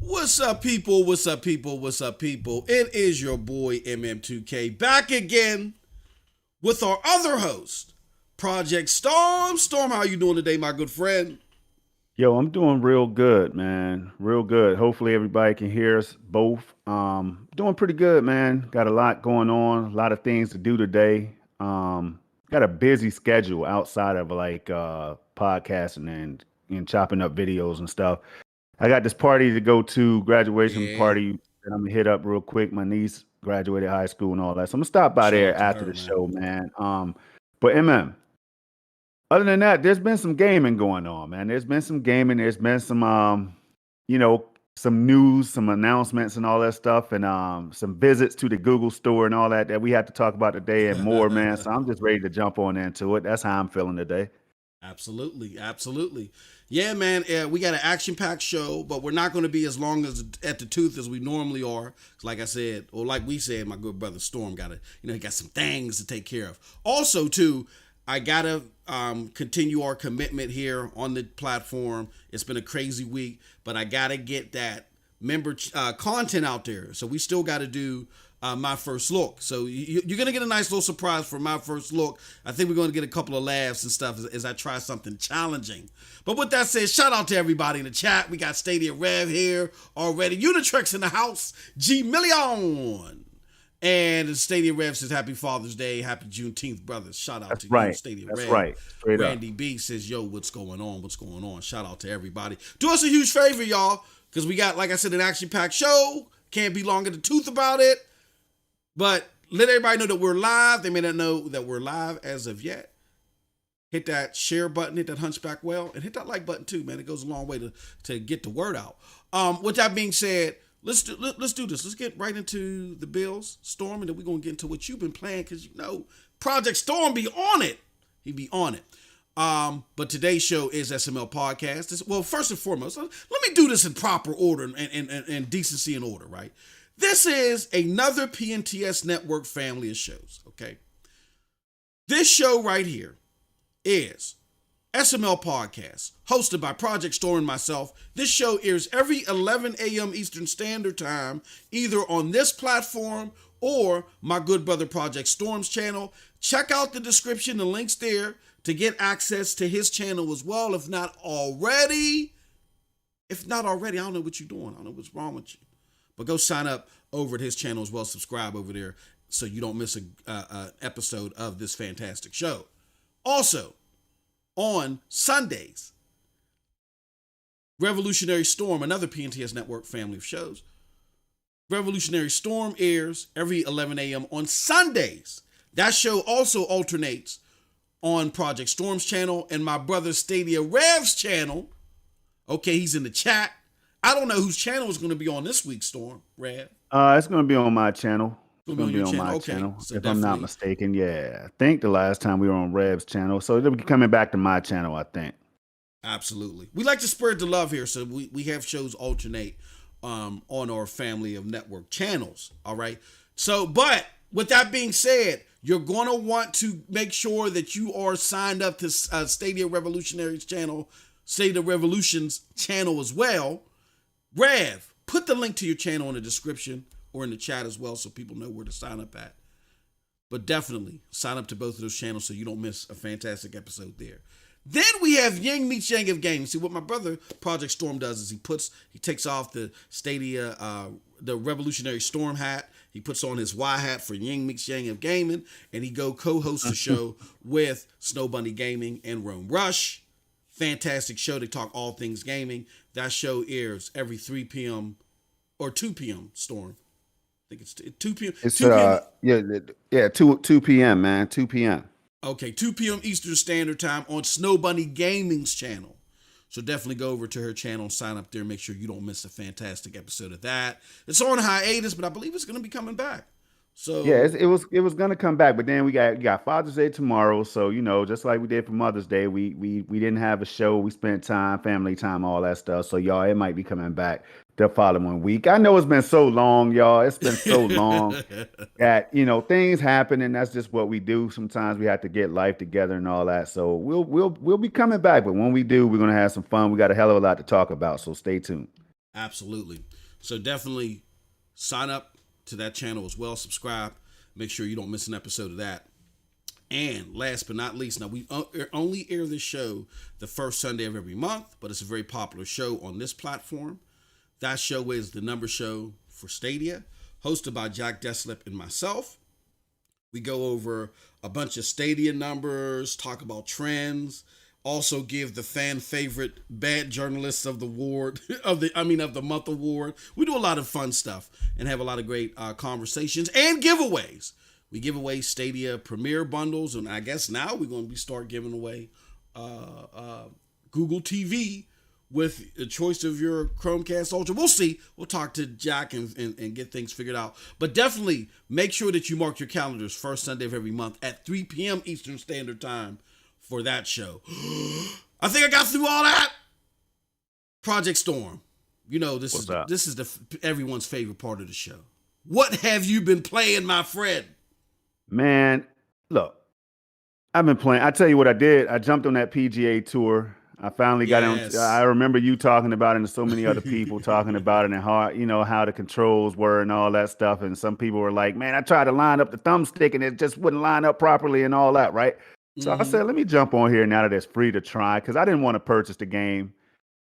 What's up, people? What's up, people? What's up, people? It is your boy MM2K back again with our other host, Project Storm. Storm, how you doing today, my good friend? Yo, I'm doing real good, man. Real good. Hopefully everybody can hear us both. Doing pretty good, man. Got a lot going on, a lot of things to do today. Got a busy schedule outside of podcasting and chopping up videos and stuff. I got this party to go to, graduation Yeah, party that I'm gonna hit up real quick. My niece graduated high school and all that. So I'm gonna stop by shout there out to after her, the man. show, man. But MM, other than that, there's been some gaming going on, man. There's been some gaming. There's been some, you know, some news, some announcements, and all that stuff, and some visits to the Google store and all that we have to talk about today and more, man. So I'm just ready to jump on into it. That's how I'm feeling today. Absolutely, absolutely. Yeah, man. We got an action-packed show, but we're not going to be as long as at the tooth as we normally are. Like I said, or like we said, my good brother Storm got to, he got some things to take care of. Also, too, I gotta continue our commitment here on the platform. It's been a crazy week, but I gotta get that member content out there. So we still got to do my first look. So you're gonna get a nice little surprise for my first look. I think we're gonna get a couple of laughs and stuff as I try something challenging. But with that said, shout out to everybody in the chat. We got Stadia Rev here already. Unitrex in the house. G Million. And Stadia Rev says, Happy Father's Day. Happy Juneteenth, brothers. Shout out That's to you, right. Stadia That's Rev. right. Straight up. Randy B says, Yo, what's going on? What's going on? Shout out to everybody. Do us a huge favor, y'all, because we got, like I said, an action-packed show. Can't be long in the tooth about it. But let everybody know that we're live. They may not know that we're live as of yet. Hit that share button, hit that hunchback well, and hit that like button too, man. It goes a long way to get the word out. With that being said, let's do this. Let's get right into the Bills, Storm, and then we're gonna get into what you've been playing because Project Storm be on it. He be on it. But today's show is SML Podcast. Well, first and foremost, let me do this in proper order and decency and order, right? This is another PNTS network family of shows, okay? This show right here is SML Podcast, hosted by Project Storm and myself. This show airs every 11 a.m. Eastern Standard Time, either on this platform or my good brother Project Storm's channel. Check out the description, the links there to get access to his channel as well, if not already. If not already, I don't know what you're doing. I don't know what's wrong with you. But go sign up over at his channel as well. Subscribe over there so you don't miss a episode of this fantastic show. Also, on Sundays, Revolutionary Storm, another PNTS Network family of shows. Revolutionary Storm airs every 11 a.m. on Sundays. That show also alternates on Project Storm's channel and my brother Stadia Rev's channel. Okay, he's in the chat. I don't know whose channel is going to be on this week's Storm, Rev. It's gonna be on my channel. It's It's going to gonna be be on on your channel. my Okay, channel, so if I'm not definitely. mistaken. Yeah, I think the last time we were on Reb's channel, so it'll be coming back to my channel, I think. Absolutely. We like to spread the love here, so we have shows alternate on our family of network channels. All right. So, but with that being said, you're going to want to make sure that you are signed up to Stadia Revolutionary's channel, Stadia Revolution's channel as well. Rev, put the link to your channel in the description or in the chat as well so people know where to sign up at. But definitely sign up to both of those channels so you don't miss a fantastic episode there. Then we have Ying Meets Yang of Gaming. See, what my brother Project Storm does is he takes off the Stadia, the Revolutionary Storm hat. He puts on his Y hat for Ying Meets Yang of Gaming, and he go co-host the show with Snow Bunny Gaming and Rome Rush. Fantastic show. They talk all things gaming. That show airs every 3 p.m. or 2 p.m. Storm. I think it's 2 p.m. It's 2 p.m. yeah, 2 p.m., man. 2 p.m. Okay, 2 p.m. Eastern Standard Time on Snow Bunny Gaming's channel. So definitely go over to her channel and sign up there. Make sure you don't miss a fantastic episode of that. It's on hiatus, but I believe it's going to be coming back. Yeah, So, it was gonna come back, but then we got Father's Day tomorrow, so just like we did for Mother's Day, we didn't have a show. We spent time, family time, all that stuff. So y'all, it might be coming back the following week. I know it's been so long, y'all. It's been so long that things happen, and that's just what we do. Sometimes we have to get life together and all that. So we'll be coming back, but when we do, we're gonna have some fun. We got a hell of a lot to talk about, so stay tuned. Absolutely. So definitely sign up to that channel as well. Subscribe. Make sure you don't miss an episode of that. And last but not least, now we only air this show the first Sunday of every month, but it's a very popular show on this platform. That show is the number show for Stadia, hosted by Jack Deslip and myself. We go over a bunch of Stadia numbers, talk about trends, also give the fan favorite bad journalists of the award of the month award. We do a lot of fun stuff and have a lot of great conversations and giveaways. We give away Stadia Premier bundles, and I guess now we're going to start giving away Google TV with the choice of your Chromecast Ultra. We'll see. We'll talk to Jack and get things figured out. But definitely make sure that you mark your calendars first Sunday of every month at 3 p.m. Eastern Standard Time for that show. I think I got through all that. Project Storm. You know, this is everyone's favorite part of the show. What have you been playing, my friend? Man, look, I've been playing. I tell you what I did. I jumped on that PGA tour. I finally got on. I remember you talking about it and so many other people talking about it and how the controls were and all that stuff. And some people were like, man, I tried to line up the thumbstick and it just wouldn't line up properly and all that, right? So I said, let me jump on here now that it's free to try, because I didn't want to purchase the game.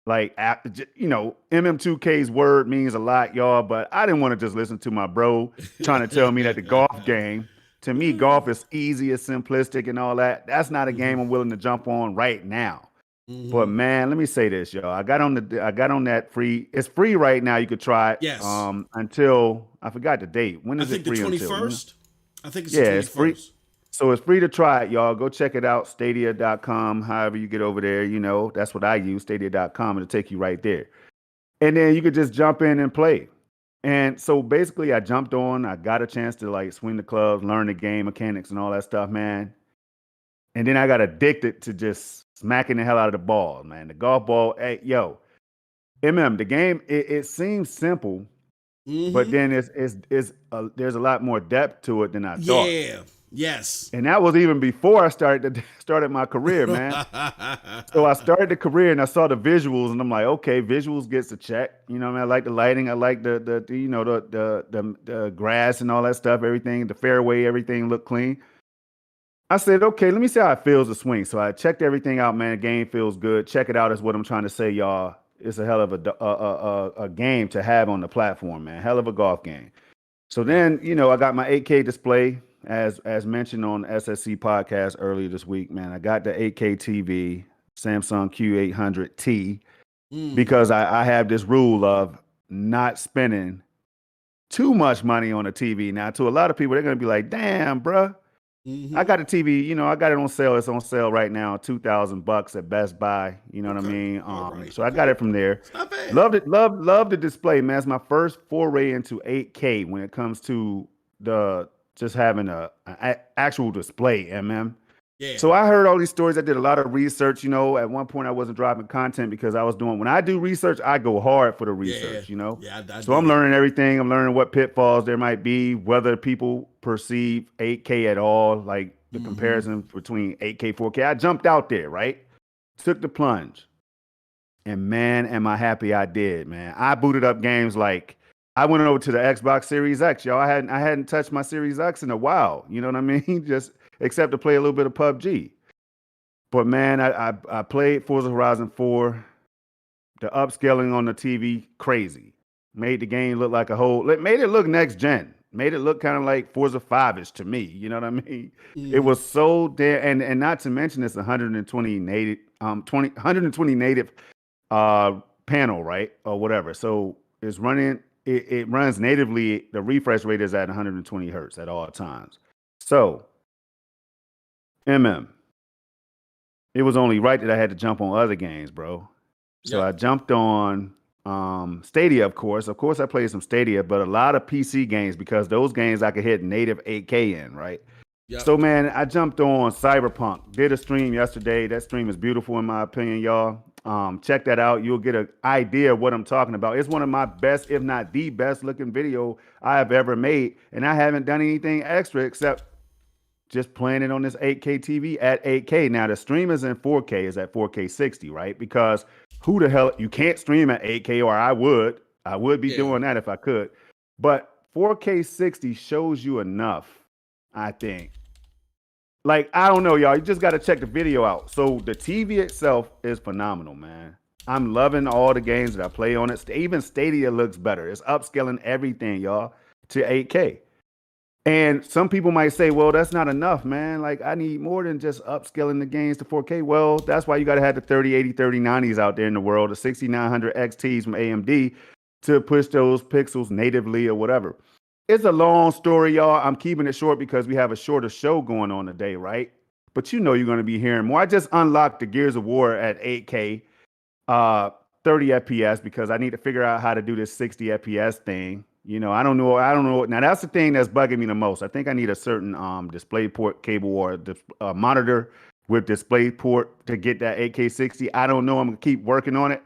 Like, MM2K's word means a lot, y'all, but I didn't want to just listen to my bro trying to tell me that the golf game, to me, golf is easy, it's simplistic and all that. That's not a game I'm willing to jump on right now. But man, let me say this, y'all. I got on that free. It's free right now. You could try it. Yes. Until I forgot the date. When is it free? I think the 21st. I think it's the 21st. It's free. So it's free to try it, y'all. Go check it out. Stadia.com. However you get over there, that's what I use. Stadia.com. It'll take you right there. And then you could just jump in and play. And so basically I jumped on. I got a chance to swing the clubs, learn the game mechanics and all that stuff, man. And then I got addicted to just smacking the hell out of the ball, man. The golf ball, hey, yo, the game, it seems simple, but then there's a lot more depth to it than I thought. Yeah, yes. And that was even before I started my career, man. So I started the career and I saw the visuals and I'm like, okay, visuals gets a check. You know what I mean? I like the lighting, I like the grass and all that stuff, everything, the fairway, everything looked clean. I said, okay, let me see how it feels to swing. So I checked everything out, man. The game feels good. Check it out is what I'm trying to say, y'all. It's a hell of a game to have on the platform, man. Hell of a golf game. So then, I got my 8K display, as mentioned on SSC podcast earlier this week, man. I got the 8K TV, Samsung Q800T, because I have this rule of not spending too much money on a TV. Now, to a lot of people, they're going to be like, damn, bruh. I got a TV, I got it on sale. It's on sale right now, $2,000 at Best Buy. You know what I mean? Right. So I got it from there. It's not bad. Loved it. Love the display, man. It's my first foray into 8K when it comes to just having an actual display, Yeah. So I heard all these stories. I did a lot of research. At one point I wasn't dropping content because when I do research, I go hard for the research, Yeah, so I'm learning everything. I'm learning what pitfalls there might be, whether people perceive 8K at all, like the comparison between 8K, 4K. I jumped out there, right? Took the plunge. And man, am I happy I did, man. I booted up games like I went over to the Xbox Series X, y'all. I hadn't touched my Series X in a while. You know what I mean? Just except to play a little bit of PUBG. But man, I played Forza Horizon 4. The upscaling on the TV, crazy. Made the game look like made it look next gen. Made it look kind of like Forza 5-ish to me. You know what I mean? It was so damn, and not to mention it's 120 native, 120 native panel, right? Or whatever. So it's running, it runs natively. The refresh rate is at 120 hertz at all times. So it was only right that I had to jump on other games, bro. So I jumped on Stadia, of course. Of course, I played some Stadia, but a lot of PC games because those games I could hit native 8K in, right? Yep. So, man, I jumped on Cyberpunk. Did a stream yesterday. That stream is beautiful, in my opinion, y'all. Check that out. You'll get an idea of what I'm talking about. It's one of my best, if not the best looking video I have ever made. And I haven't done anything extra except just playing it on this 8K TV at 8K. Now, the stream is in 4K, is at 4K 60, right? Because Who the hell? You can't stream at 8K, or I would. I would be Yeah. doing that if I could. But 4K 60 shows you enough, I think. Like, I don't know, y'all. You just got to check the video out. So the TV itself is phenomenal, man. I'm loving all the games that I play on it. Even Stadia looks better. It's upscaling everything, y'all, to 8K. And some people might say, well, that's not enough, man. Like, I need more than just upscaling the games to 4K. Well, that's why you got to have the 3080, 3090s out there in the world, the 6900 XTs from AMD to push those pixels natively or whatever. It's a long story, y'all. I'm keeping it short because we have a shorter show going on today, right? But you know you're going to be hearing more. I just unlocked the Gears of War at 8K, 30 FPS because I need to figure out how to do this 60 FPS thing. You know, I don't know. Now that's the thing that's bugging me the most. I think I need a certain display port cable or monitor with display port to get that 8K 60. I don't know. I'm gonna keep working on it.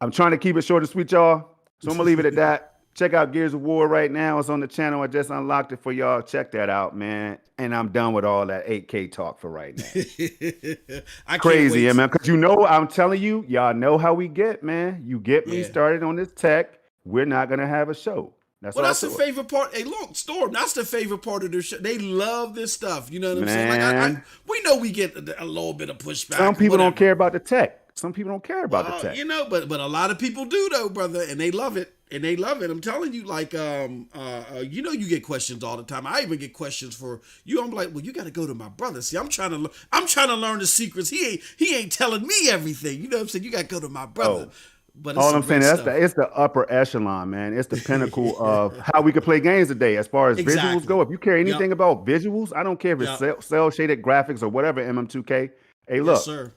I'm trying to keep it short and sweet, y'all. So I'm gonna leave it at that. Check out Gears of War right now. It's on the channel. I just unlocked it for y'all. Check that out, man. And I'm done with all that 8K talk for right now. Crazy, man. Because you know, I'm telling you, y'all know how we get, man. You get me started on this tech. We're not gonna have a show. That's the favorite part. Hey, look, Storm, that's the favorite part of their show. They love this stuff. You know what I'm saying? Like, we know we get a little bit of pushback. Some people don't care about the tech. Some people don't care about the tech. You know, but a lot of people do though, brother, and they love it. I'm telling you, like, you know, you get questions all the time. I even get questions for you. I'm like, well, you got to go to my brother. See, I'm trying to learn the secrets. He ain't telling me everything. You know what I'm saying? You got to go to my brother. But all I'm saying is it's the upper echelon, man. It's the pinnacle of how we could play games today as far as visuals go. If you care anything about visuals, I don't care if it's cell shaded graphics or whatever, MM2K. Hey, look, sir.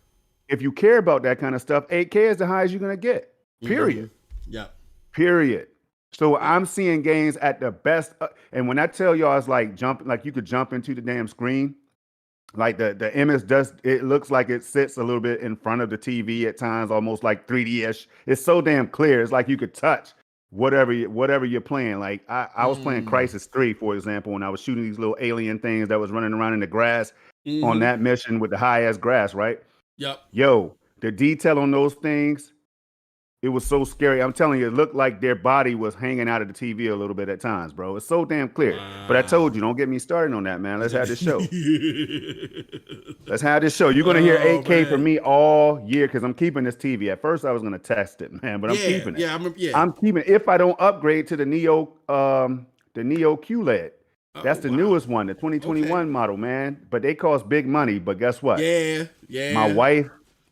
If you care about that kind of stuff, 8K is the highest you're going to get, period. Period. So I'm seeing games at the best. And when I tell y'all, it's like you could jump into the damn screen. Like the image it looks like it sits a little bit in front of the TV at times, almost like 3D-ish. It's so damn clear. It's like you could touch whatever you're playing. Like I was playing Crysis 3, for example, when I was shooting these little alien things that was running around in the grass on that mission with the high-ass grass, right? Yep. Yo, the detail on those things, it was so scary. I'm telling you, it looked like their body was hanging out of the TV a little bit at times, bro. It's so damn clear. Wow. But I told you, don't get me started on that, man. Let's have this show. Let's have this show. You're going to hear 8K from me all year because I'm keeping this TV. At first, I was going to test it, man, but I'm keeping it. I'm keeping it. If I don't upgrade to the Neo QLED. That's the newest one, the 2021 model, man. But they cost big money. But guess what? Yeah.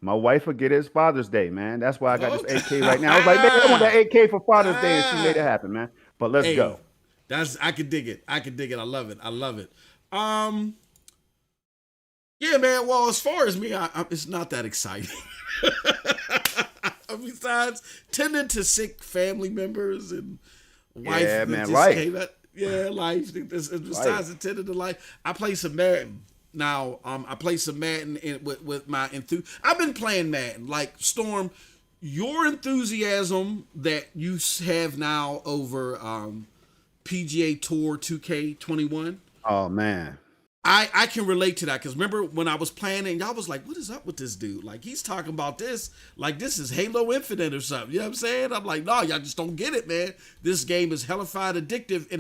My wife will get it as Father's Day, man. That's why I got this 8K right now. I was like, man, I want that 8K for Father's Day, and she made it happen, man. But let's go. I could dig it. I love it. Yeah, man. Well, as far as me, it's not that exciting. Besides tending to sick family members and wife. Yeah, man, life. Life. Besides attending to life, I play some Madden. Now, I play some Madden with my enthusiasm. I've been playing Madden. Like, Storm, your enthusiasm that you have now over PGA Tour 2K21. Oh, man. I can relate to that because remember when I was playing and y'all was like, what is up with this dude? Like, he's talking about this like this is Halo Infinite or something. You know what I'm saying? I'm like, no, y'all just don't get it, man. This game is hellified addictive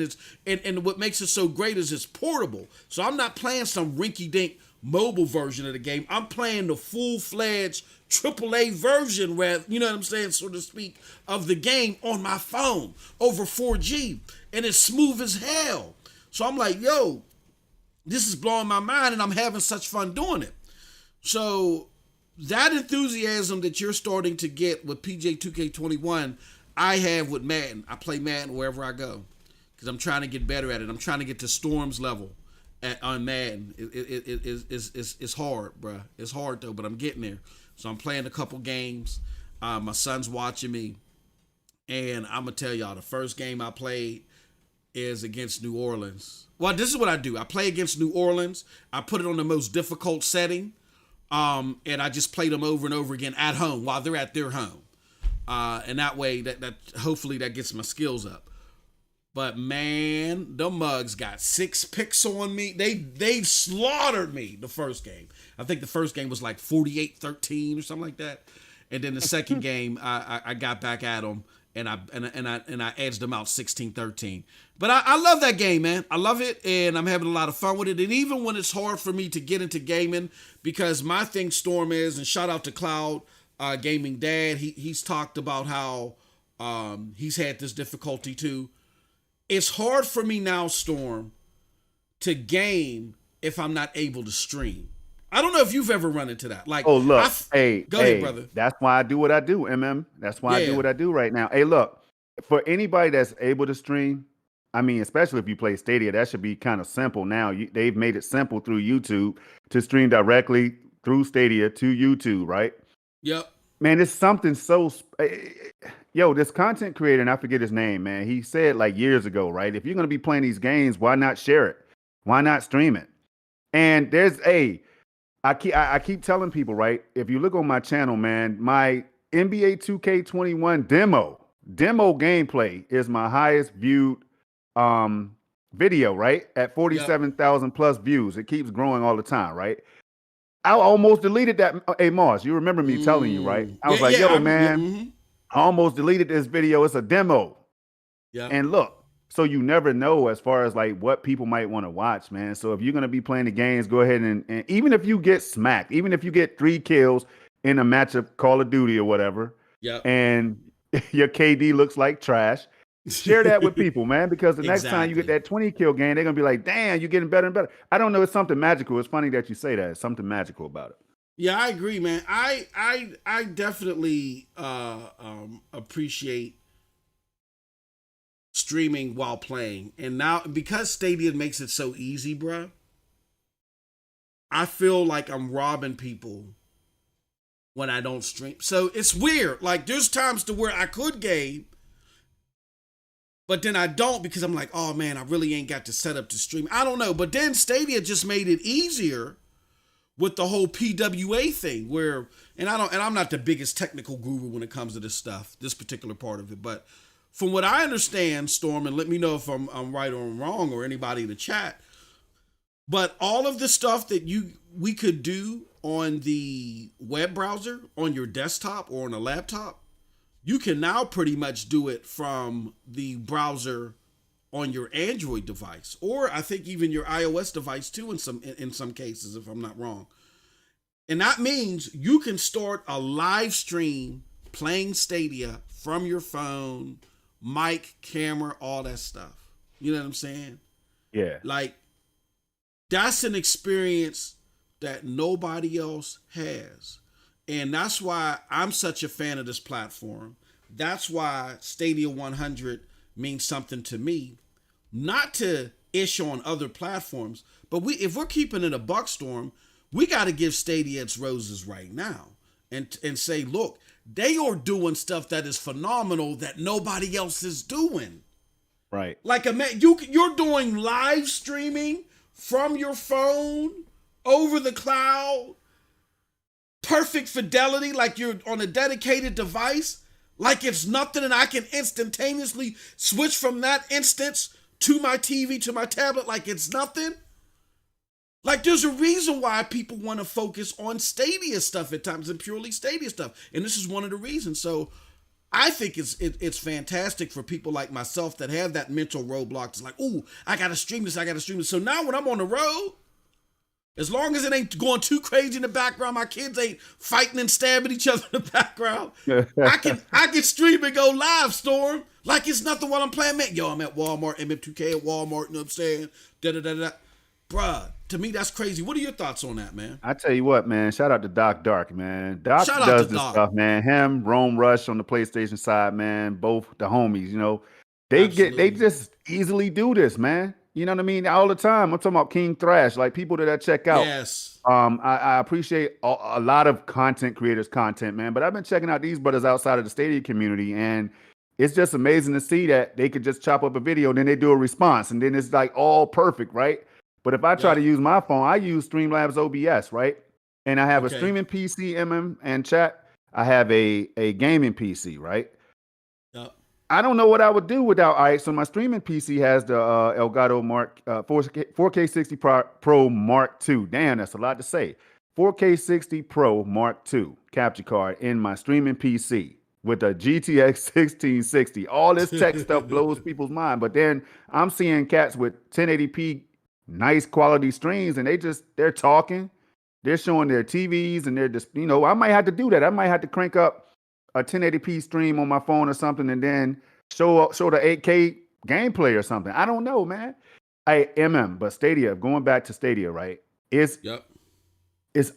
and what makes it so great is it's portable. So I'm not playing some rinky-dink mobile version of the game. I'm playing the full-fledged AAA version where, you know what I'm saying, so to speak, of the game on my phone over 4G. And it's smooth as hell. So I'm like, yo, this is blowing my mind and I'm having such fun doing it. So that enthusiasm that you're starting to get with PGA 2K21, I have with Madden. I play Madden wherever I go because I'm trying to get better at it. I'm trying to get to Storm's level on Madden. It's hard, bro. It's hard though, but I'm getting there. So I'm playing a couple games. My son's watching me. And I'm going to tell y'all, the first game I played is against New Orleans. Well, this is what I do. I play against New Orleans. I put it on the most difficult setting. And I just play them over and over again at home while they're at their home. And that way, that hopefully that gets my skills up. But man, the mugs got 6 picks on me. They slaughtered me the first game. I think the first game was like 48-13 or something like that. and then the second game I got back at them and I edged them out 16-13. But I love that game, man. I love it, and I'm having a lot of fun with it. And even when it's hard for me to get into gaming, because my thing, Storm, is, and shout out to Cloud Gaming Dad, he's talked about how he's had this difficulty too. It's hard for me now, Storm, to game if I'm not able to stream. I don't know if you've ever run into that. Like, Oh, look, go ahead, brother. That's why I do what I do, That's why I do what I do right now. Hey, look, for anybody that's able to stream, I mean, especially if you play Stadia, that should be kind of simple now. They've made it simple through YouTube to stream directly through Stadia to YouTube, right? Yep. Man, it's something so... Yo, this content creator, and I forget his name, man, he said like years ago, right? If you're going to be playing these games, why not share it? Why not stream it? And I keep telling people, right? If you look on my channel, man, my NBA 2K21 demo gameplay is my highest viewed video, right? At 47,000 plus views. It keeps growing all the time, right? I almost deleted that. Hey, Moss, you remember me telling you, right? I was man, I almost deleted this video. It's a demo. Yeah. And look, so you never know as far as like what people might want to watch, man. So if you're going to be playing the games, go ahead and even if you get smacked, even if you get 3 kills in a match of Call of Duty or whatever, and your KD looks like trash, share that with people, man, because the next time you get that 20 kill game, they're going to be like, damn, you're getting better and better. I don't know. It's something magical. It's funny that you say that. It's something magical about it. Yeah, I agree, man. I definitely appreciate streaming while playing. And now, because Stadia makes it so easy, bruh, I feel like I'm robbing people when I don't stream. So it's weird. Like, there's times to where I could game, but then I don't, because I'm like, oh man, I really ain't got the setup to stream. I don't know. But then Stadia just made it easier with the whole PWA thing, where, and I'm not the biggest technical guru when it comes to this stuff, this particular part of it, but from what I understand, Storm, and let me know if I'm right or wrong, or anybody in the chat, but all of the stuff that we could do on the web browser, on your desktop or on a laptop, you can now pretty much do it from the browser on your Android device, or I think even your iOS device too, in some cases, if I'm not wrong. And that means you can start a live stream playing Stadia from your phone, mic, camera, all that stuff. You know what I'm saying? Yeah. Like, that's an experience that nobody else has. And that's why I'm such a fan of this platform. That's why Stadia 100 means something to me. Not to ish on other platforms, but if we're keeping it a buck, Storm, we got to give Stadia its roses right now and say, look, they are doing stuff that is phenomenal that nobody else is doing. Right. Like, you're doing live streaming from your phone over the cloud, perfect fidelity, like you're on a dedicated device, like it's nothing, and I can instantaneously switch from that instance to my TV, to my tablet, like it's nothing. Like, there's a reason why people want to focus on Stadia stuff at times, and purely Stadia stuff. And this is one of the reasons. So I think it's fantastic for people like myself that have that mental roadblock. It's like, ooh, I got to stream this. So now when I'm on the road, as long as it ain't going too crazy in the background, my kids ain't fighting and stabbing each other in the background, I can stream and go live, Storm, like it's nothing while I'm playing. Man, yo, I'm at Walmart, MM2K at Walmart, you know what I'm saying? Da-da-da-da. Bruh, to me, that's crazy. What are your thoughts on that, man? I tell you what, man, shout out to Doc Dark, man. Doc does this stuff, man. Him, Rome Rush on the PlayStation side, man, both the homies, you know. They just easily do this, man. You know what I mean? All the time. I'm talking about King Thrash, like people that I check out. Yes. I appreciate a lot of content creators' content, man. But I've been checking out these brothers outside of the Stadia community, and it's just amazing to see that they could just chop up a video, and then they do a response, and then it's like all perfect, right? But if I try to use my phone, I use Streamlabs OBS, right? And I have a streaming PC, and chat. I have a gaming PC, right? Yep. I don't know what I would do without. All right, so my streaming PC has the Elgato Mark 4K 60 Pro Mark II. Damn, that's a lot to say. 4K 60 Pro Mark II capture card in my streaming PC with a GTX 1660. All this tech stuff blows people's mind. But then I'm seeing cats with 1080p nice quality streams and they're talking. They're showing their TVs and they're just, I might have to do that. I might have to crank up a 1080p stream on my phone or something and then show the 8K gameplay or something. I don't know, man. But Stadia, going back to Stadia, right? It's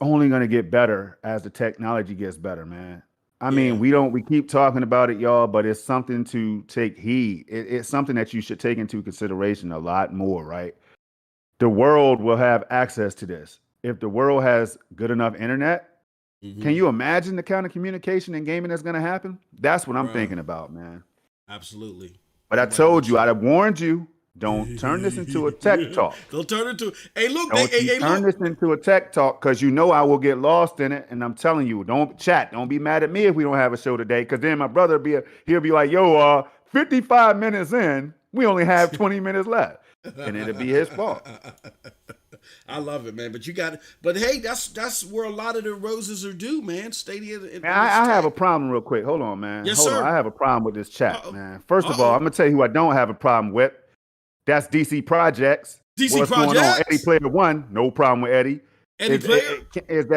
only going to get better as the technology gets better, man. I mean, we keep talking about it, y'all, but it's something to take heed. It's something that you should take into consideration a lot more, right? The world will have access to this. If the world has good enough internet, can you imagine the kind of communication and gaming that's going to happen? That's what I'm thinking about, man. Absolutely. But I told you, I'd have warned you, don't turn this into a tech talk. Don't turn it into, turn this into a tech talk because I will get lost in it. And I'm telling you, don't be mad at me if we don't have a show today. Because then my brother he'll be like, 55 minutes in, we only have 20 minutes left. And it'll be his fault. I love it, man. But hey, that's where a lot of the roses are due, man. Stadia. Man, I have a problem real quick. Hold on, man. Yes, sir. I have a problem with this chat, man. First of all, I'm gonna tell you who I don't have a problem with. That's DC Projects. What's going on? Eddie Player One, no problem with Eddie. Eddie Player? Is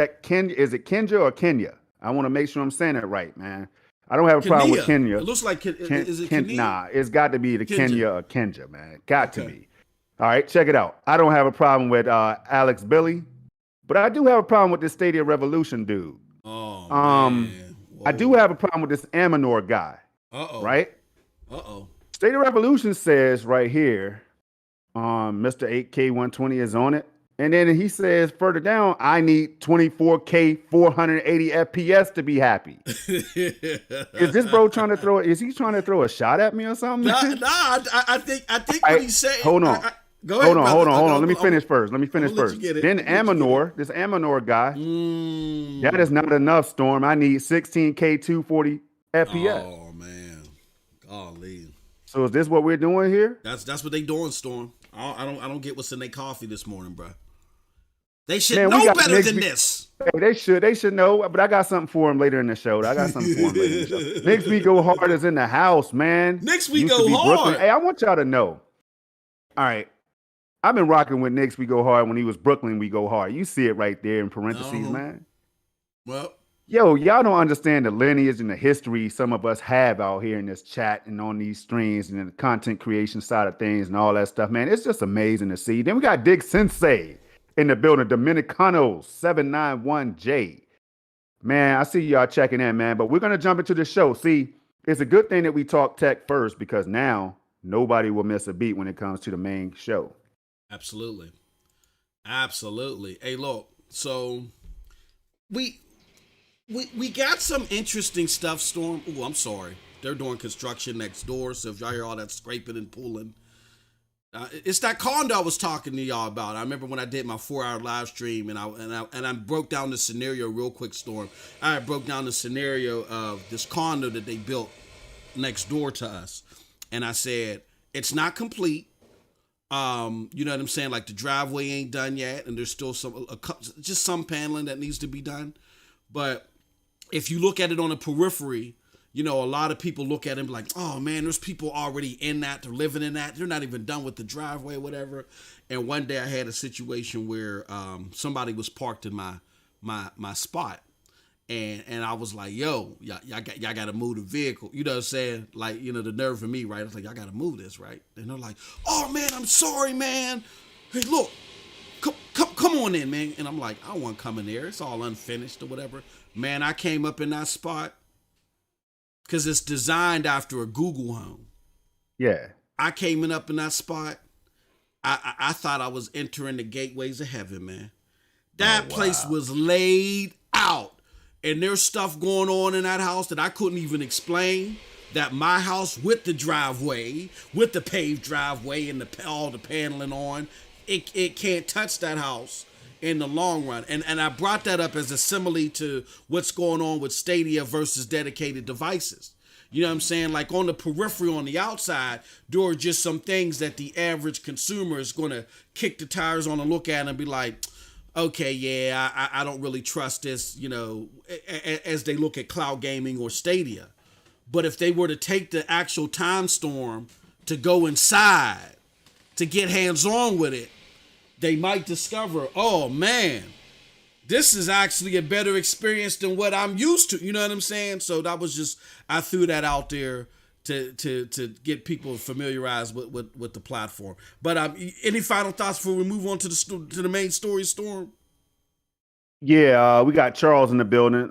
it Kenya or Kenya? I want to make sure I'm saying it right, man. I don't have a problem with Kenya. It looks like is it Kenya? Nah, it's got to be the Kenya or Kenya, man. Got to be. All right, check it out. I don't have a problem with Alex Billy, but I do have a problem with this Stadia Revolution dude. Oh, man. I do have a problem with this Amanor guy. Right? Stadia Revolution says right here, Mr. 8K120 is on it. And then he says further down, I need 24K 480 FPS to be happy. Is this bro trying to throw a shot at me or something? Nah, I think what he's saying. Hold on. Go ahead, hold on. Let me finish first. Then Amanor, this Amanor guy, that is not enough, Storm. I need 16K 240 FPS. Oh, man. Golly. So is this what we're doing here? That's what they doing, Storm. I don't get what's in their coffee this morning, bro. They should know better than this. Hey, they should know, but I got something for them later in the show. Next week go hard is in the house, man. Next week go hard. Brooklyn. Hey, I want y'all to know. All right. I've been rocking with Knicks We Go Hard when he was Brooklyn We Go Hard. You see it right there in parentheses, man. Well, y'all don't understand the lineage and the history some of us have out here in this chat and on these streams and in the content creation side of things and all that stuff, man. It's just amazing to see. Then we got Dick Sensei in the building, Dominicanos 791J. Man, I see y'all checking in, man. But we're going to jump into the show. See, it's a good thing that we talk tech first because now nobody will miss a beat when it comes to the main show. Absolutely. Hey, look, so we got some interesting stuff, Storm. Oh, I'm sorry. They're doing construction next door, so if y'all hear all that scraping and pulling, it's that condo I was talking to y'all about. I remember when I did my 4-hour live stream, and I broke down the scenario real quick, Storm. I broke down the scenario of this condo that they built next door to us, and I said it's not complete. You know what I'm saying? Like the driveway ain't done yet, and there's still just some paneling that needs to be done. But if you look at it on a periphery, a lot of people look at it and be like, oh man, there's people already in that. They're living in that. They're not even done with the driveway or whatever. And one day I had a situation where somebody was parked in my spot. And I was like, yo, y'all got to move the vehicle. You know what I'm saying? Like, the nerve of me, right? I was like, y'all got to move this, right? And they're like, oh, man, I'm sorry, man. Hey, look, come on in, man. And I'm like, I don't want to come in there. It's all unfinished or whatever. Man, I came up in that spot because it's designed after a Google home. Yeah. I came up in that spot. I thought I was entering the gateways of heaven, man. That place was laid out. And there's stuff going on in that house that I couldn't even explain. That my house with the driveway, with the paved driveway and all the paneling on, it can't touch that house in the long run. And I brought that up as a simile to what's going on with Stadia versus dedicated devices. You know what I'm saying? Like on the periphery, on the outside, there are just some things that the average consumer is going to kick the tires on and look at and be like, okay, yeah, I don't really trust this, as they look at cloud gaming or Stadia. But if they were to take the actual time storm to go inside to get hands on with it, they might discover, oh man, this is actually a better experience than what I'm used to. You know what I'm saying? So that was just, I threw that out there to get people familiarized with the platform. But any final thoughts before we move on to the main story, Storm? Yeah, we got Charles in the building.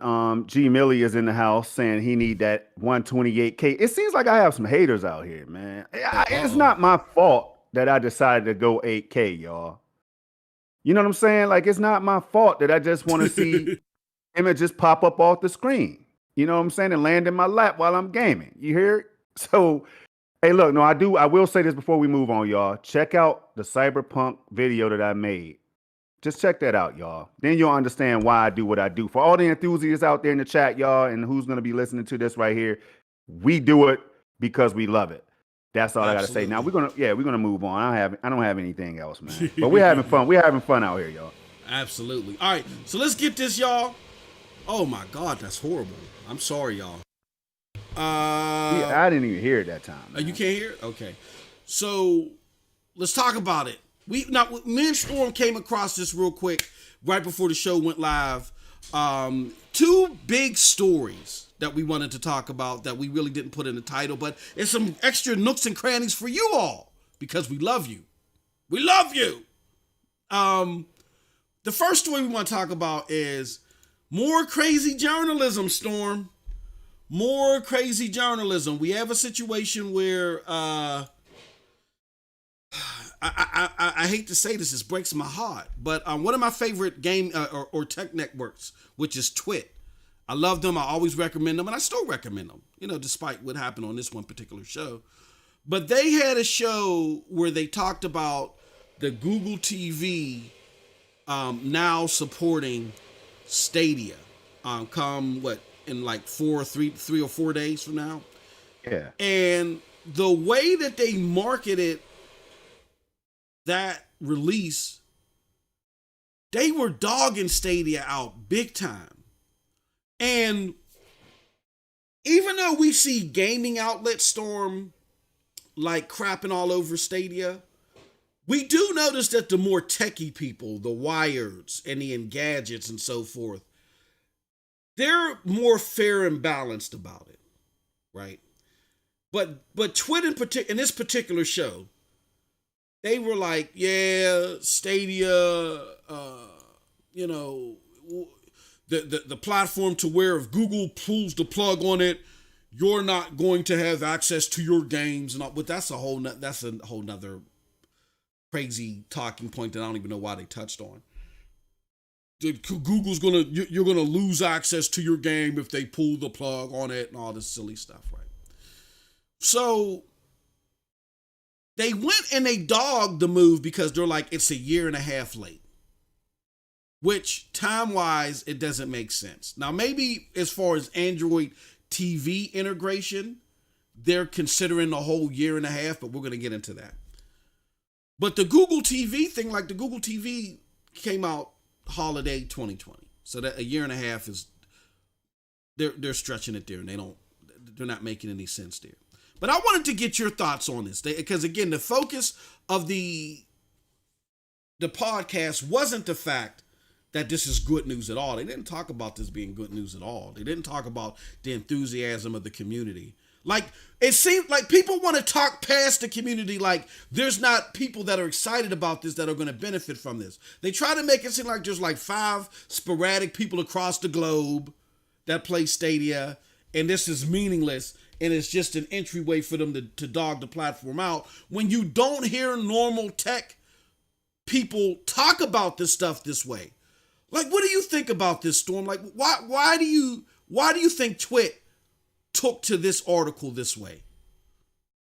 G Millie is in the house saying he need that 128K. It seems like I have some haters out here, man. It's Uh-oh. not my fault that I decided to go 8K, y'all. You know what I'm saying? Like, it's not my fault that I just want to see images pop up off the screen. You know what I'm saying? And land in my lap while I'm gaming. You hear it? So, hey, look, no, I will say this before we move on, y'all. Check out the Cyberpunk video that I made. Just check that out, y'all. Then you'll understand why I do what I do. For all the enthusiasts out there in the chat, y'all, and who's going to be listening to this right here, we do it because we love it. That's all I got to say. Now we're gonna move on. I don't have anything else, man. But we're having fun. We're having fun out here, y'all. Absolutely. All right, so let's get this, y'all. Oh my God, that's horrible. I'm sorry, y'all. I didn't even hear it that time. You can't hear it? Okay. So let's talk about it. Me and Storm came across this real quick right before the show went live. Two big stories that we wanted to talk about that we really didn't put in the title, but it's some extra nooks and crannies for you all because we love you. We love you. The first story we want to talk about is more crazy journalism, Storm. More crazy journalism. We have a situation where I hate to say this, breaks my heart, but one of my favorite game or tech networks, which is Twit. I love them. I always recommend them, and I still recommend them, despite what happened on this one particular show. But they had a show where they talked about the Google TV now supporting Stadia. In like 3 or 4 days from now. Yeah. And the way that they marketed that release, they were dogging Stadia out big time. And even though we see gaming outlets, Storm, like crapping all over Stadia, we do notice that the more techie people, the Wireds and the Engadgets and so forth, they're more fair and balanced about it, right? But Twit in this particular show, they were like, yeah, Stadia, the platform to where if Google pulls the plug on it, you're not going to have access to your games and all. But that's a whole nother crazy talking point that I don't even know why they touched on. You're gonna lose access to your game if they pull the plug on it and all this silly stuff, right? So they went and they dogged the move because they're like, it's a year and a half late, which time-wise, it doesn't make sense. Now, maybe as far as Android TV integration, they're considering the whole year and a half, but we're gonna get into that. But the Google TV thing, like the Google TV came out holiday 2020, so that a year and a half is they're stretching it there, and they're not making any sense there. But I wanted to get your thoughts on this because again, the focus of the podcast wasn't the fact that this is good news at all. They didn't talk about this being good news at all. They didn't talk about the enthusiasm of the community. Like, it seemed like people want to talk past the community like there's not people that are excited about this that are going to benefit from this. They try to make it seem like there's like 5 sporadic people across the globe that play Stadia, and this is meaningless, and it's just an entryway for them to dog the platform out. When you don't hear normal tech people talk about this stuff this way. Like, what do you think about this, Storm? Like, why do you think Twit took to this article this way?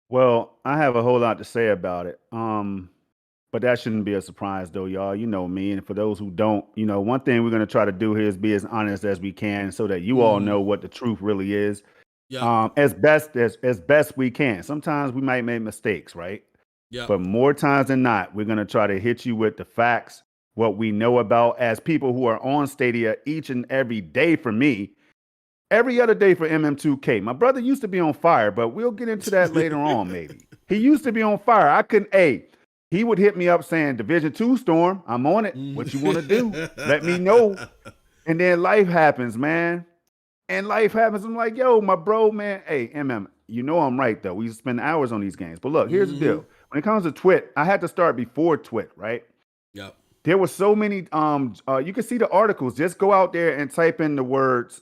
Well, I have a whole lot to say about it. But that shouldn't be a surprise though, y'all. You know me. And for those who don't, one thing we're going to try to do here is be as honest as we can so that you all know what the truth really is. Yeah. As best we can. Sometimes we might make mistakes, right? Yeah. But more times than not, we're going to try to hit you with the facts what we know about as people who are on Stadia each and every day for me, every other day for MM2K. My brother used to be on fire, but we'll get into that later on, maybe. He used to be on fire. I couldn't, he would hit me up saying, Division 2 Storm, I'm on it. What you want to do? Let me know. And then life happens, man. And life happens. I'm like, yo, my bro, man. Hey, MM, you know I'm right, though. We spend hours on these games. But look, here's the deal. When it comes to Twit, I had to start before Twit, right? Yep. There were so many, you can see the articles. Just go out there and type in the words,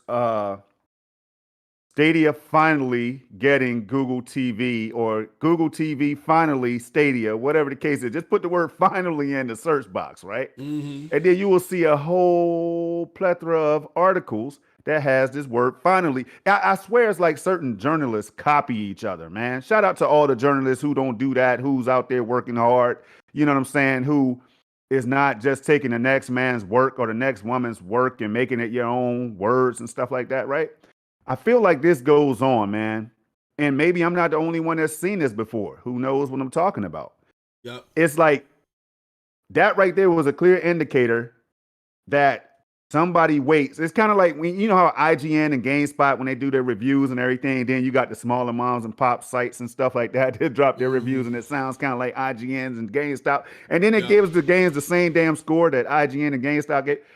Stadia finally getting Google TV or Google TV finally Stadia, whatever the case is. Just put the word finally in the search box, right? And then you will see a whole plethora of articles that has this word finally. I swear it's like certain journalists copy each other, man. Shout out to all the journalists who don't do that, who's out there working hard, you know what I'm saying, who is not just taking the next man's work or the next woman's work and making it your own words and stuff like that, right? I feel like this goes on, man. And maybe I'm not the only one that's seen this before. Who knows what I'm talking about? Yep. It's like that right there was a clear indicator that somebody waits. It's kind of like when you know how IGN and GameSpot, when they do their reviews and everything, then you got the smaller moms and pop sites and stuff like that that drop their reviews, and it sounds kind of like IGN's and GameStop. And then it gives the games the same damn score that IGN and GameStop get.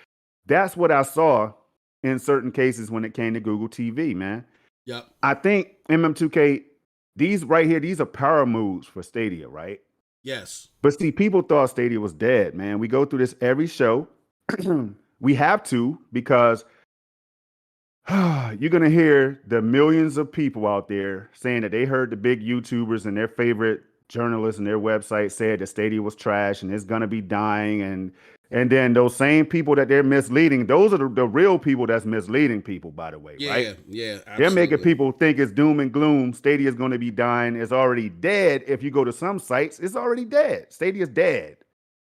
That's what I saw in certain cases when it came to Google TV, man. Yep. I think MM2K, these right here, these are power moves for Stadia, right? Yes. But see, people thought Stadia was dead, man. We go through this every show. We have to, because you're going to hear the millions of people out there saying that they heard the big YouTubers and their favorite journalists and their website said that Stadia was trash and it's going to be dying. And then those same people that they're misleading, those are the real people that's misleading people, by the way, right? Yeah, absolutely. They're making people think it's doom and gloom. Stadia is going to be dying. It's already dead. If you go to some sites, it's already dead. Stadia's dead.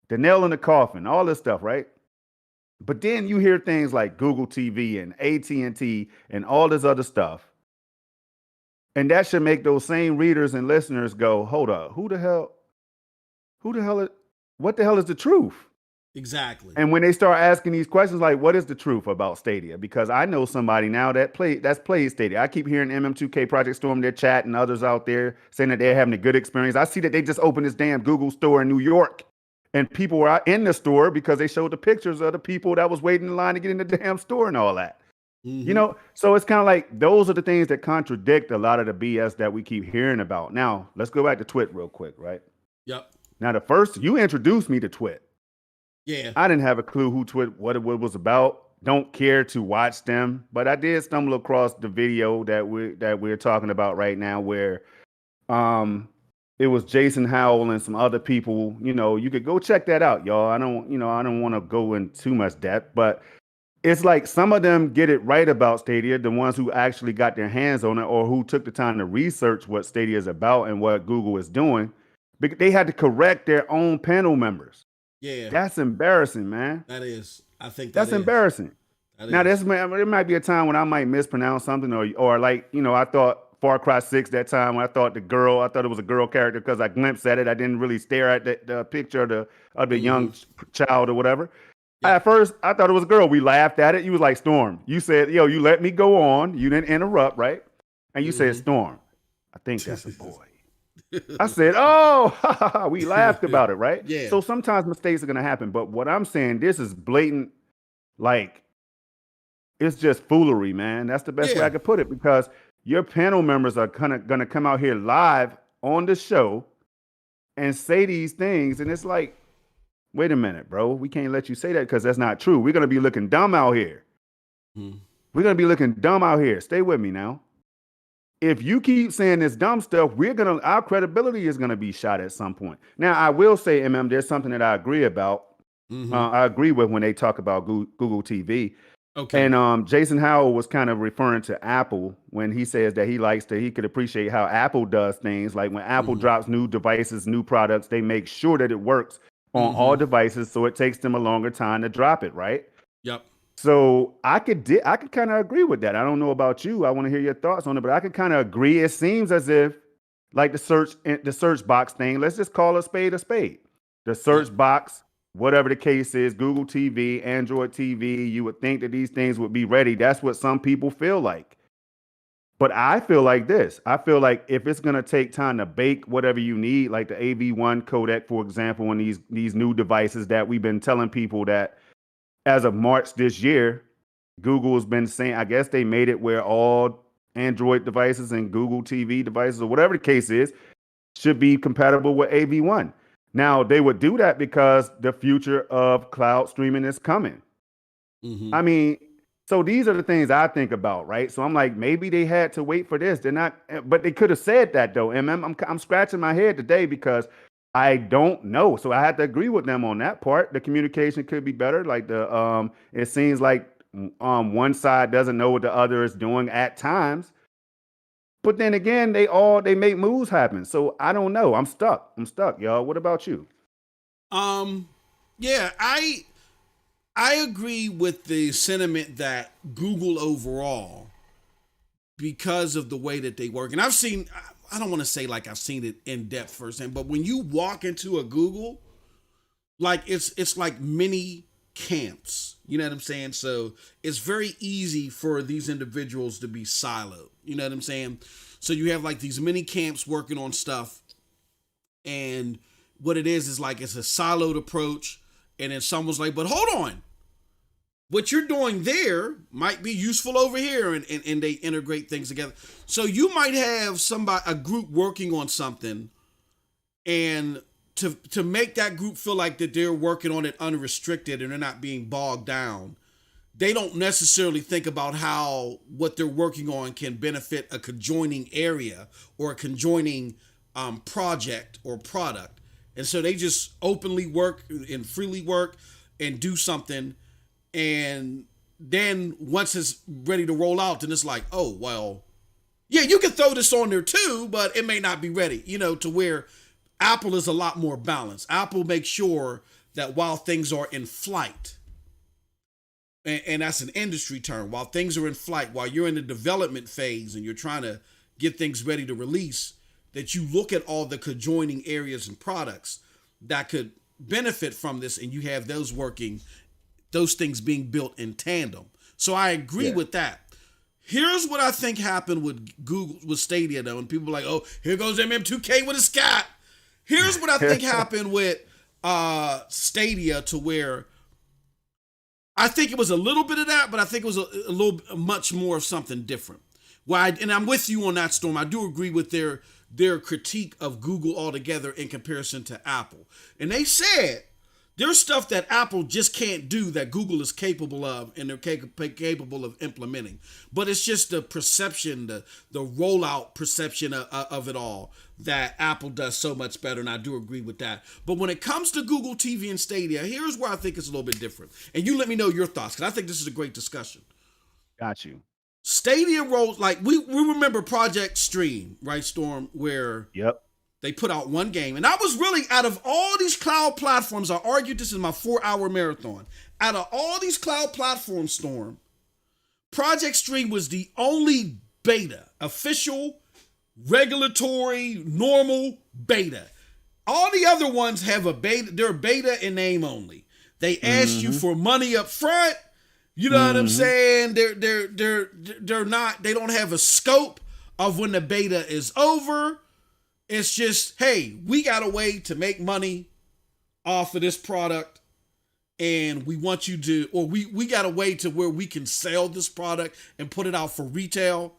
The nail in the coffin, all this stuff, right? But then you hear things like Google TV and AT&T and all this other stuff. And that should make those same readers and listeners go, hold up, what the hell is the truth? Exactly. And when they start asking these questions, like, what is the truth about Stadia? Because I know somebody now that's played Stadia. I keep hearing MM2K Project Storm, their chat, and others out there saying that they're having a good experience. I see that they just opened this damn Google store in New York, and people were out in the store because they showed the pictures of the people that was waiting in line to get in the damn store and all that. You know, so it's kind of like those are the things that contradict a lot of the BS that we keep hearing about. Now, let's go back to Twit real quick, right? Yep. Now, you introduced me to Twit. Yeah. I didn't have a clue who Twit, what it was about. Don't care to watch them, but I did stumble across the video that we're talking about right now, where it was Jason Howell and some other people. You know, you could go check that out, y'all. I don't want to go in too much depth, but it's like some of them get it right about Stadia, the ones who actually got their hands on it or who took the time to research what Stadia is about and what Google is doing. They had to correct their own panel members. Yeah. That's embarrassing, man. That is. I think that's embarrassing. Now, there might be a time when I might mispronounce something or like, you know, I thought Far Cry 6 that time when I thought it was a girl character because I glimpsed at it. I didn't really stare at the picture of the young child or whatever. Yeah. At first, I thought it was a girl. We laughed at it. You was like, Storm. You said, yo, you let me go on. You didn't interrupt, right? And you said, Storm, I think that's a boy. I said, oh, we laughed about it, right? Yeah. So sometimes mistakes are going to happen. But what I'm saying, this is blatant, like, it's just foolery, man. That's the best way I could put it, because your panel members are going to come out here live on the show and say these things. And it's like, wait a minute, bro. We can't let you say that because that's not true. We're going to be looking dumb out here. We're going to be looking dumb out here. Stay with me now. If you keep saying this dumb stuff, our credibility is going to be shot at some point. Now, I will say, there's something that I agree about. I agree with when they talk about Google TV. Okay. And Jason Howell was kind of referring to Apple when he says that he could appreciate how Apple does things. Like when Apple drops new devices, new products, they make sure that it works on all devices, so it takes them a longer time to drop it, right? Yep. So I could kind of agree with that. I don't know about you. I want to hear your thoughts on it, but I could kind of agree. It seems as if, like the search box thing, let's just call a spade a spade. The search box whatever the case is, Google TV, Android TV, you would think that these things would be ready. That's what some people feel like. But I feel like this. I feel like if it's gonna take time to bake whatever you need, like the AV1 codec, for example, and these new devices that we've been telling people that as of March this year, Google has been saying, I guess they made it where all Android devices and Google TV devices, or whatever the case is, should be compatible with AV1. Now, they would do that because the future of cloud streaming is coming. Mm-hmm. I mean, so these are the things I think about, right? So I'm like, maybe they had to wait for this. They're not, but they could have said that though. And I'm scratching my head today because I don't know. So I had to agree with them on that part. The communication could be better. Like it seems like one side doesn't know what the other is doing at times. But then again, they make moves happen. So I don't know. I'm stuck, y'all. What about you? Yeah, I agree with the sentiment that Google overall, because of the way that they work, and I don't want to say like I've seen it in depth firsthand, but when you walk into a Google, like it's like mini camps, you know what I'm saying? So it's very easy for these individuals to be siloed, you know what I'm saying? So you have like these mini camps working on stuff, and what it is like it's a siloed approach, and then someone's like, but hold on, what you're doing there might be useful over here, and they integrate things together. So you might have a group working on something, and to make that group feel like that they're working on it unrestricted and they're not being bogged down, they don't necessarily think about how what they're working on can benefit a conjoining area or a conjoining project or product. And so they just openly work and freely work and do something. And then once it's ready to roll out, then it's like, oh, well, yeah, you can throw this on there too, but it may not be ready, to where Apple is a lot more balanced. Apple makes sure that while things are in flight, and that's an industry term, while things are in flight, while you're in the development phase and you're trying to get things ready to release, that you look at all the conjoining areas and products that could benefit from this, and you have those things being built in tandem. So I agree with that. Here's what I think happened with Stadia though, and people are like, oh, here goes MM2K with a scat. Here's what I think happened with Stadia, to where I think it was a little bit of that, but I think it was a little much more of something different. And I'm with you on that, Storm. I do agree with their critique of Google altogether in comparison to Apple. And they said there's stuff that Apple just can't do that Google is capable of, and they're capable of implementing. But it's just the perception, the rollout perception of it all, that Apple does so much better, and I do agree with that. But when it comes to Google TV and Stadia, here's where I think it's a little bit different. And you let me know your thoughts, because I think this is a great discussion. Got you. Stadia rolls, like we remember Project Stream, right, Storm, where they put out one game. And I was really, out of all these cloud platforms, I argued this in my 4-hour marathon. Out of all these cloud platforms, Storm, Project Stream was the only beta, official, regulatory, normal beta. All the other ones have a beta. They're beta in name only. They ask you for money up front. You know what I'm saying? They're not, they don't have a scope of when the beta is over. It's just, hey, we got a way to make money off of this product, and we want you to, or we got a way to where we can sell this product and put it out for retail,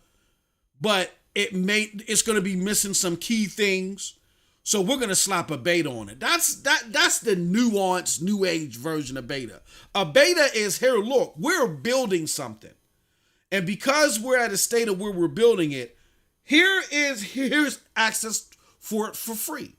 but it's going to be missing some key things, so we're going to slap a beta on it. That's the nuanced, new age version of beta. A beta is, here, look, we're building something, and because we're at a state of where we're building it, here's access for it for free.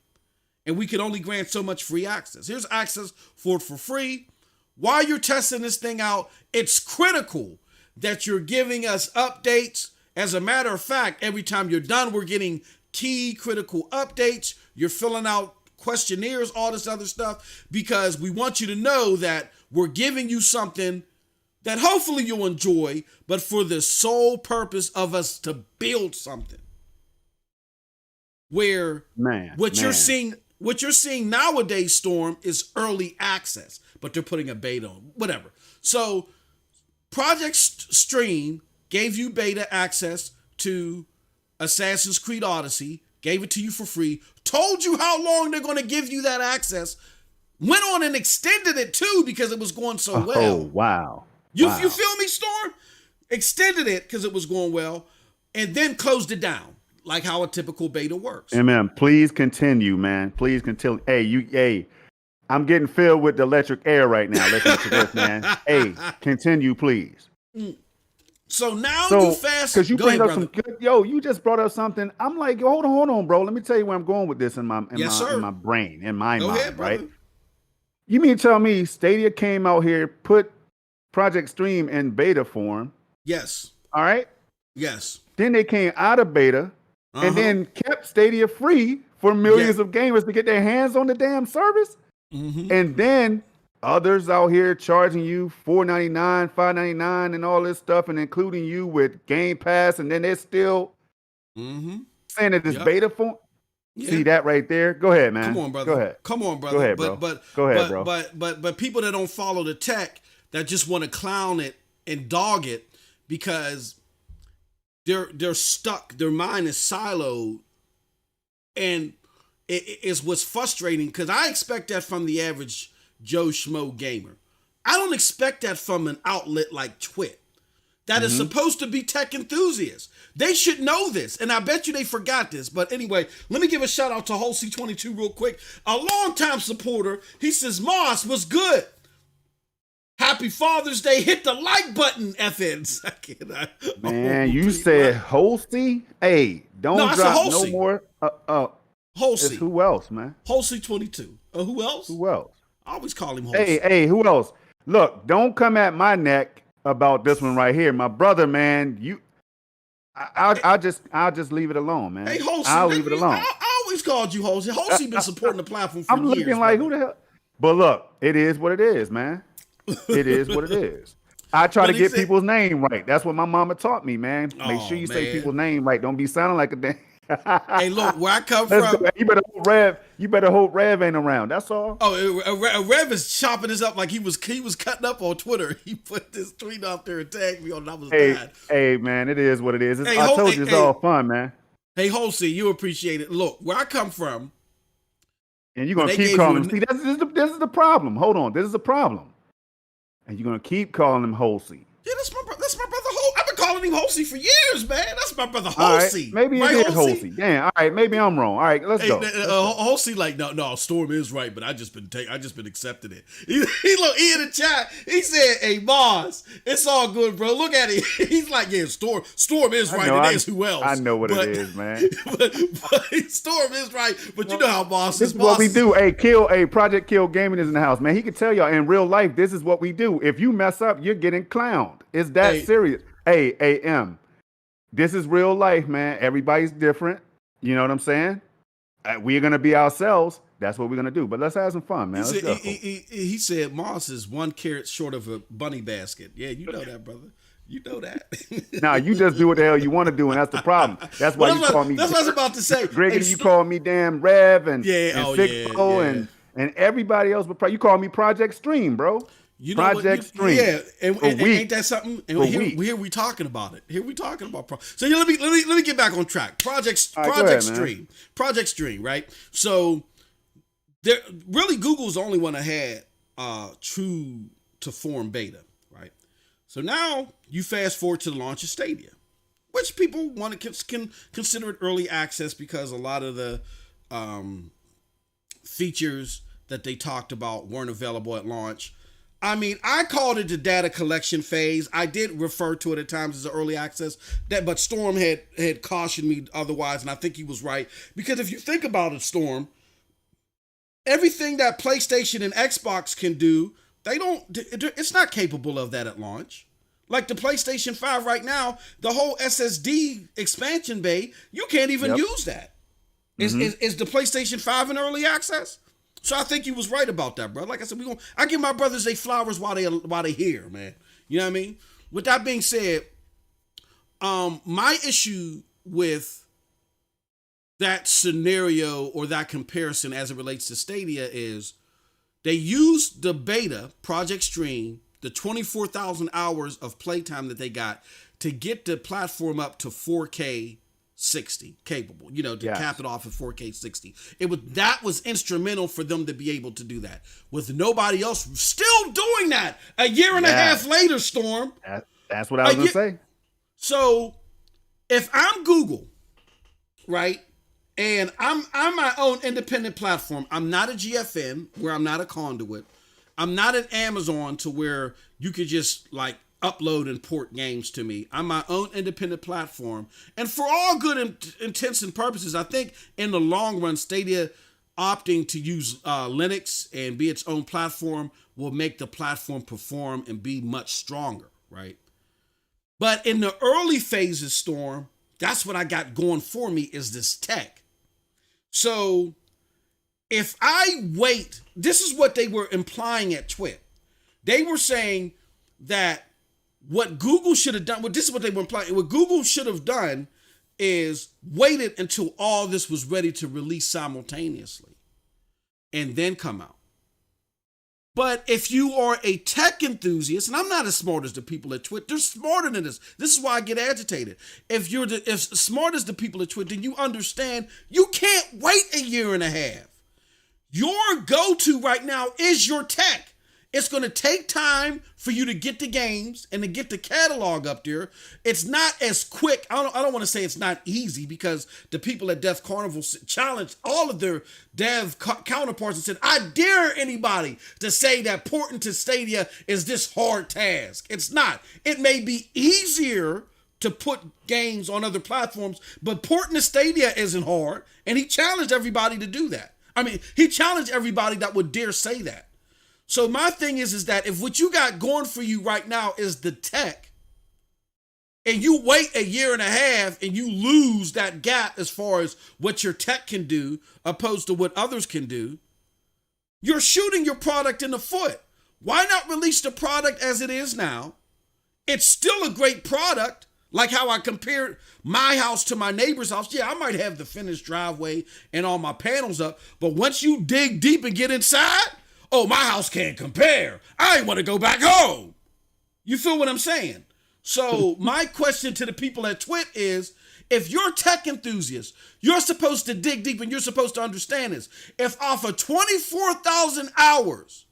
And we can only grant so much free access. Here's access for it for free. While you're testing this thing out, it's critical that you're giving us updates. As a matter of fact, every time you're done, we're getting key critical updates. You're filling out questionnaires, all this other stuff, because we want you to know that we're giving you something that hopefully you'll enjoy, but for the sole purpose of us to build something. Where what you're seeing what you're seeing nowadays, Storm, is early access, but they're putting a beta on, whatever. So Project Stream gave you beta access to Assassin's Creed Odyssey, gave it to you for free, told you how long they're going to give you that access, went on and extended it too because it was going so well. Oh, wow. You feel me, Storm? Extended it because it was going well, and then closed it down, like how a typical beta works. Amen. Please continue, man. Please continue. Hey, I'm getting filled with the electric air right now. Listen to this, man. Hey, continue, please. So now you fast. Because you go bring ahead, up brother. some good. Yo, you just brought up something. I'm like, hold on, bro. Let me tell you where I'm going with this in my brain, in my Go mind, ahead, brother. right? You mean to tell me Stadia came out here, put Project Stream in beta form? Yes. All right. Yes. Then they came out of beta and then kept Stadia free for millions of gamers to get their hands on the damn service. Mm-hmm. And then others out here charging you $4.99, $5.99, and all this stuff, and including you with Game Pass, and then they're still saying that it's beta form. Yeah. See that right there? Go ahead, man. Come on, brother. Go ahead. Come on, brother. Go ahead, bro. Go ahead, bro. But people that don't follow the tech, that just want to clown it and dog it because they're stuck. Their mind is siloed, and it's what's frustrating because I expect that from the average Joe Schmo gamer. I don't expect that from an outlet like Twit that is supposed to be tech enthusiasts. They should know this, and I bet you they forgot this. But anyway, let me give a shout out to Holsey22 real quick, a longtime supporter. He says, Moss was good. Happy Father's Day. Hit the like button, FNs. Man, you said Holsey? Hey, don't drop no more. Holsey. Who else, man? Holsey22. Who else? Who else? I always call him Holsey. Hey, who else? Look, don't come at my neck about this one right here. My brother, man, I'll just leave it alone, man. Hey, Holsey. I'll leave it alone. I always called you Holsey. Holsey been supporting the platform for years. I'm looking like, who the hell? But look, it is what it is, man. It is what it is. I try to get people's name right. That's what my mama taught me, man. Make sure you say people's name right. Don't be sounding like a damn. Hey, look, where I come from. You better hope Rev ain't around. That's all. Oh, Rev is chopping this up like he was cutting up on Twitter. He put this tweet out there and tagged me on. I was bad. Hey, man, it is what it is. I told you it's all fun, man. Hey, Holsey, you appreciate it. Look, where I come from. And you're gonna keep calling him. See, this is the problem. Hold on, this is the problem. And you're gonna keep calling him Holsey. Yeah, that's my brother. I've been calling him Holsey for years, man. That's my brother Holsey. Right, maybe it is Holsey. Damn. All right, maybe I'm wrong. All right, let's go. Holsey, like, no, Storm is right, but I just been accepting it. He in the chat. He said, "Hey, Mars, it's all good, bro. Look at it." He's like, "Yeah, Storm is right. It is who else?" I know what it is, man. but Storm is right. But you know how Mars is. This is what we do. Project Kill Gaming is in the house, man. He can tell y'all in real life. This is what we do. If you mess up, you're getting clowned. It's that serious. Hey, AM, this is real life, man. Everybody's different. You know what I'm saying? We're going to be ourselves. That's what we're going to do. But let's have some fun, man. He said Moss is 1 carrot short of a bunny basket. Yeah, you know that, brother. You know that. Nah, you just do what the hell you want to do, and that's the problem. That's why you call me. That's what I was about to say. Gregory, you call me damn Rev and Fixo and everybody else. But you call me Project Stream, bro. You know Project Stream. Yeah, and ain't that something? And here we talking about it. Here we talking about. So let me get back on track. Project Stream, Project Stream, right? So there really Google's the only one that had true to form beta, right? So now you fast forward to the launch of Stadia, which people want to can consider it early access because a lot of the features that they talked about weren't available at launch. I mean, I called it the data collection phase. I did refer to it at times as early access, but Storm had cautioned me otherwise, and I think he was right. Because if you think about it, Storm, everything that PlayStation and Xbox can do, it's not capable of that at launch. Like the PlayStation 5 right now, the whole SSD expansion bay, you can't even use that. Is the PlayStation 5 in early access? So I think you was right about that, bro. Like I said, I give my brothers their flowers while they here, man. You know what I mean? With that being said, my issue with that scenario or that comparison as it relates to Stadia is they used the beta Project Stream, the 24,000 hours of playtime that they got to get the platform up to 4K 60 capable, to cap it off at 4K 60. That was instrumental for them to be able to do that with nobody else still doing that a year and a half later, Storm. That's what I was going to say. So if I'm Google, right, and I'm my own independent platform, I'm not a GFN where I'm not a conduit. I'm not an Amazon to where you could just like upload and port games to me. I'm my own independent platform. And for all good intents and purposes, I think in the long run, Stadia opting to use Linux and be its own platform will make the platform perform and be much stronger, right? But in the early phases, Storm, that's what I got going for me is this tech. So if I wait, this is what they were implying at Twit. They were saying that what Google should have done, this is what they were implying, what Google should have done is waited until all this was ready to release simultaneously and then come out. But if you are a tech enthusiast, and I'm not as smart as the people at Twit, they're smarter than this. This is why I get agitated. If you're as smart as the people at Twit, then you understand you can't wait a year and a half. Your go-to right now is your tech. It's going to take time for you to get the games and to get the catalog up there. It's not as quick. I don't want to say it's not easy because the people at Death Carnival challenged all of their dev counterparts and said, I dare anybody to say that porting to Stadia is this hard task. It's not. It may be easier to put games on other platforms, but porting to Stadia isn't hard. And he challenged everybody to do that. I mean, he challenged everybody that would dare say that. So my thing is that if what you got going for you right now is the tech, and you wait a year and a half and you lose that gap as far as what your tech can do opposed to what others can do, you're shooting your product in the foot. Why not release the product as it is now? It's still a great product, like how I compared my house to my neighbor's house. Yeah, I might have the finished driveway and all my panels up, but once you dig deep and get inside, oh, my house can't compare. I ain't want to go back home. You feel what I'm saying? So my question to the people at Twit is, if you're tech enthusiasts, you're supposed to dig deep and you're supposed to understand this. If off of 24,000 hours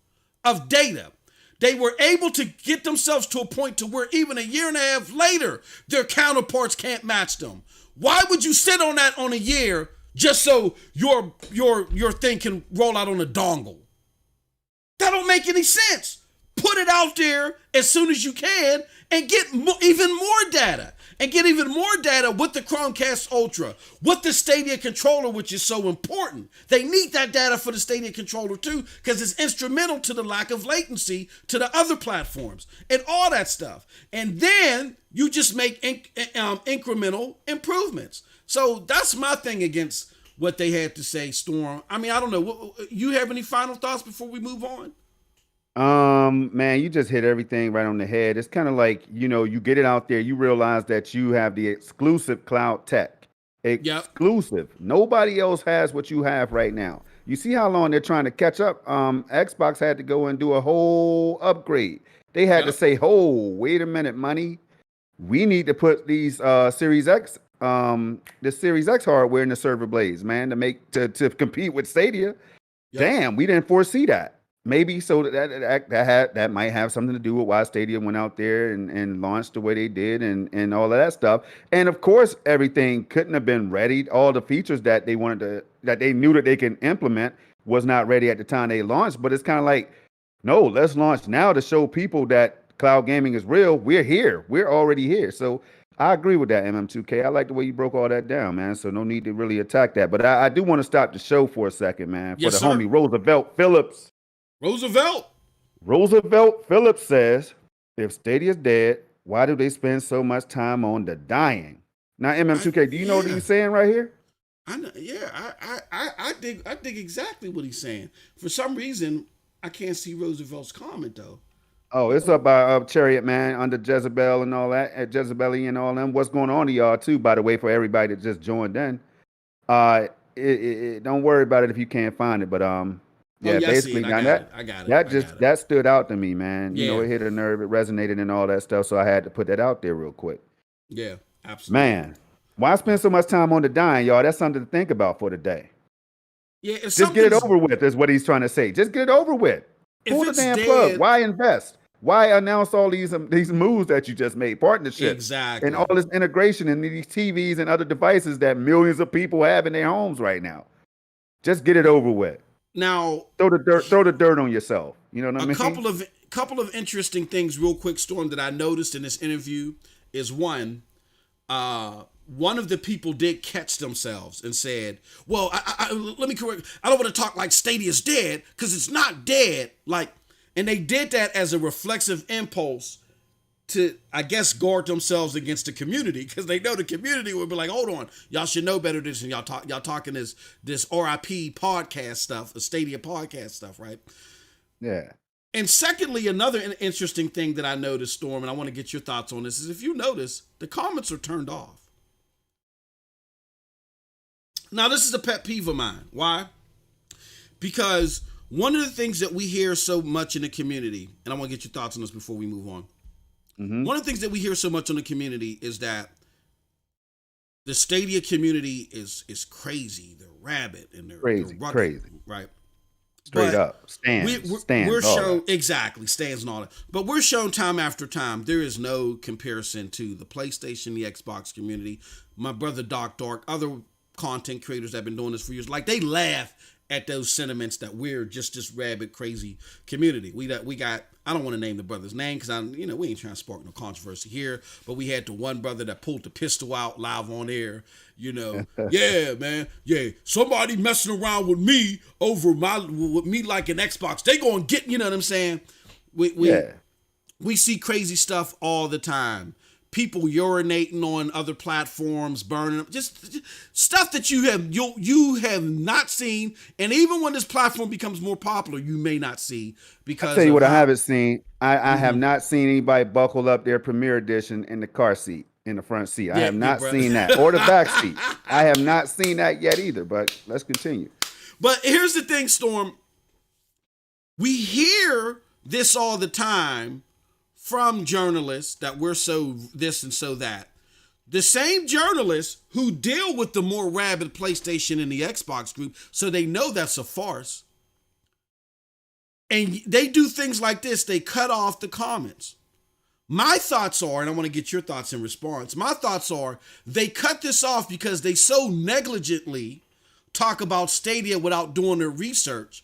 of data, they were able to get themselves to a point to where even a year and a half later, their counterparts can't match them. Why would you sit on that on a year just so your thing can roll out on a dongle? That don't make any sense. Put it out there as soon as you can and get even more data. And get even more data with the Chromecast Ultra, with the Stadia controller, which is so important. They need that data for the Stadia controller too, because it's instrumental to the lack of latency to the other platforms and all that stuff. And then you just make incremental improvements. So that's my thing against what they had to say, Storm. I mean, I don't know. You have any final thoughts before we move on? Man, you just hit everything right on the head. It's kind of like, you get it out there, you realize that you have the exclusive cloud tech. Exclusive. Yep. Nobody else has what you have right now. You see how long they're trying to catch up. Xbox had to go and do a whole upgrade. They had to say, oh, wait a minute, money. We need to put these Series X the Series X hardware in the server blades, man, to compete with Stadia. Yep. Damn, we didn't foresee that. Maybe so that might have something to do with why Stadia went out there and launched the way they did and all of that stuff. And of course, everything couldn't have been ready. All the features that they knew that they can implement was not ready at the time they launched. But it's kind of like, no, let's launch now to show people that cloud gaming is real. We're here. We're already here. So I agree with that, MM2K. I like the way you broke all that down, man. So no need to really attack that. But I do want to stop the show for a second, man. For the homie Roosevelt Phillips. Roosevelt Phillips says, if Stadia's dead, why do they spend so much time on the dying? Now, MM2K, do you know what he's saying right here? I know, yeah, I dig exactly what he's saying. For some reason, I can't see Roosevelt's comment though. Oh, it's up by Chariot Man under Jezebel and all that, at Jezebeli and all them. What's going on to y'all too, by the way, for everybody that just joined in? Don't worry about it if you can't find it. But Oh yeah, yeah, I see basically it. I now got it. I got it. I got it. that stood out to me, man. You know, Yeah. it hit a nerve, it resonated and all that stuff. So I had to put that out there real quick. Yeah. Absolutely. Man, why spend so much time on the dying, y'all? That's something to think about for the day. Yeah. If Just get it something's over with, is what he's trying to say. Just get it over with. if Pull the it's damn plug. dead, Why invest? Why announce all these moves that you just made, partnerships, and all exactly. this integration in these TVs and other devices that millions of people have in their homes right now? Just get it over with. Now, Throw the dirt on yourself. You know what a I mean? couple of interesting things, real quick, Storm, that I noticed in this interview is one of the people did catch themselves and said, "Well, let me correct. I don't want to talk like Stadia's dead because it's not dead." Like, and they did that as a reflexive impulse to, I guess, guard themselves against the community because they know the community would be like, "Hold on, y'all should know better than y'all talking this RIP podcast stuff, a Stadia podcast stuff, right?" Yeah. And secondly, another interesting thing that I noticed, Storm, and I want to get your thoughts on this, is if you notice, the comments are turned off. Now, this is a pet peeve of mine. Why? Because one of the things that we hear so much in the community, and I want to get your thoughts on this before we move on. Mm-hmm. One of the things that we hear so much in the community is that the Stadia community is crazy. They're rabid and they're rugged, Crazy. right? Straight But up. Stands. we're all shown that. exactly stands and all that, but we're shown time after time there is no comparison to the PlayStation, the Xbox community. My brother Doc Dark, other content creators that have been doing this for years, like they laugh at those sentiments that we're just this rabid, crazy community. We got. I don't want to name the brother's name because we ain't trying to spark no controversy here. But we had the one brother that pulled the pistol out live on air. Yeah, man, yeah. Somebody messing around with me with me like an Xbox. They gonna get. You know what I'm saying? We see crazy stuff all the time. People urinating on other platforms, burning, just stuff that you have not seen, and even when this platform becomes more popular, you may not see because. I'll tell you what I haven't seen. I have not seen anybody buckle up their Premier Edition in the car seat, in the front seat. I have not seen that, or the back seat. I have not seen that yet either. But let's continue. But here's the thing, Storm. We hear this all the time from journalists that we're so this and so that. The same journalists who deal with the more rabid PlayStation and the Xbox group, so they know that's a farce. And they do things like this. They cut off the comments. My thoughts are, and I want to get your thoughts in response. My thoughts are they cut this off because they so negligently talk about Stadia without doing their research.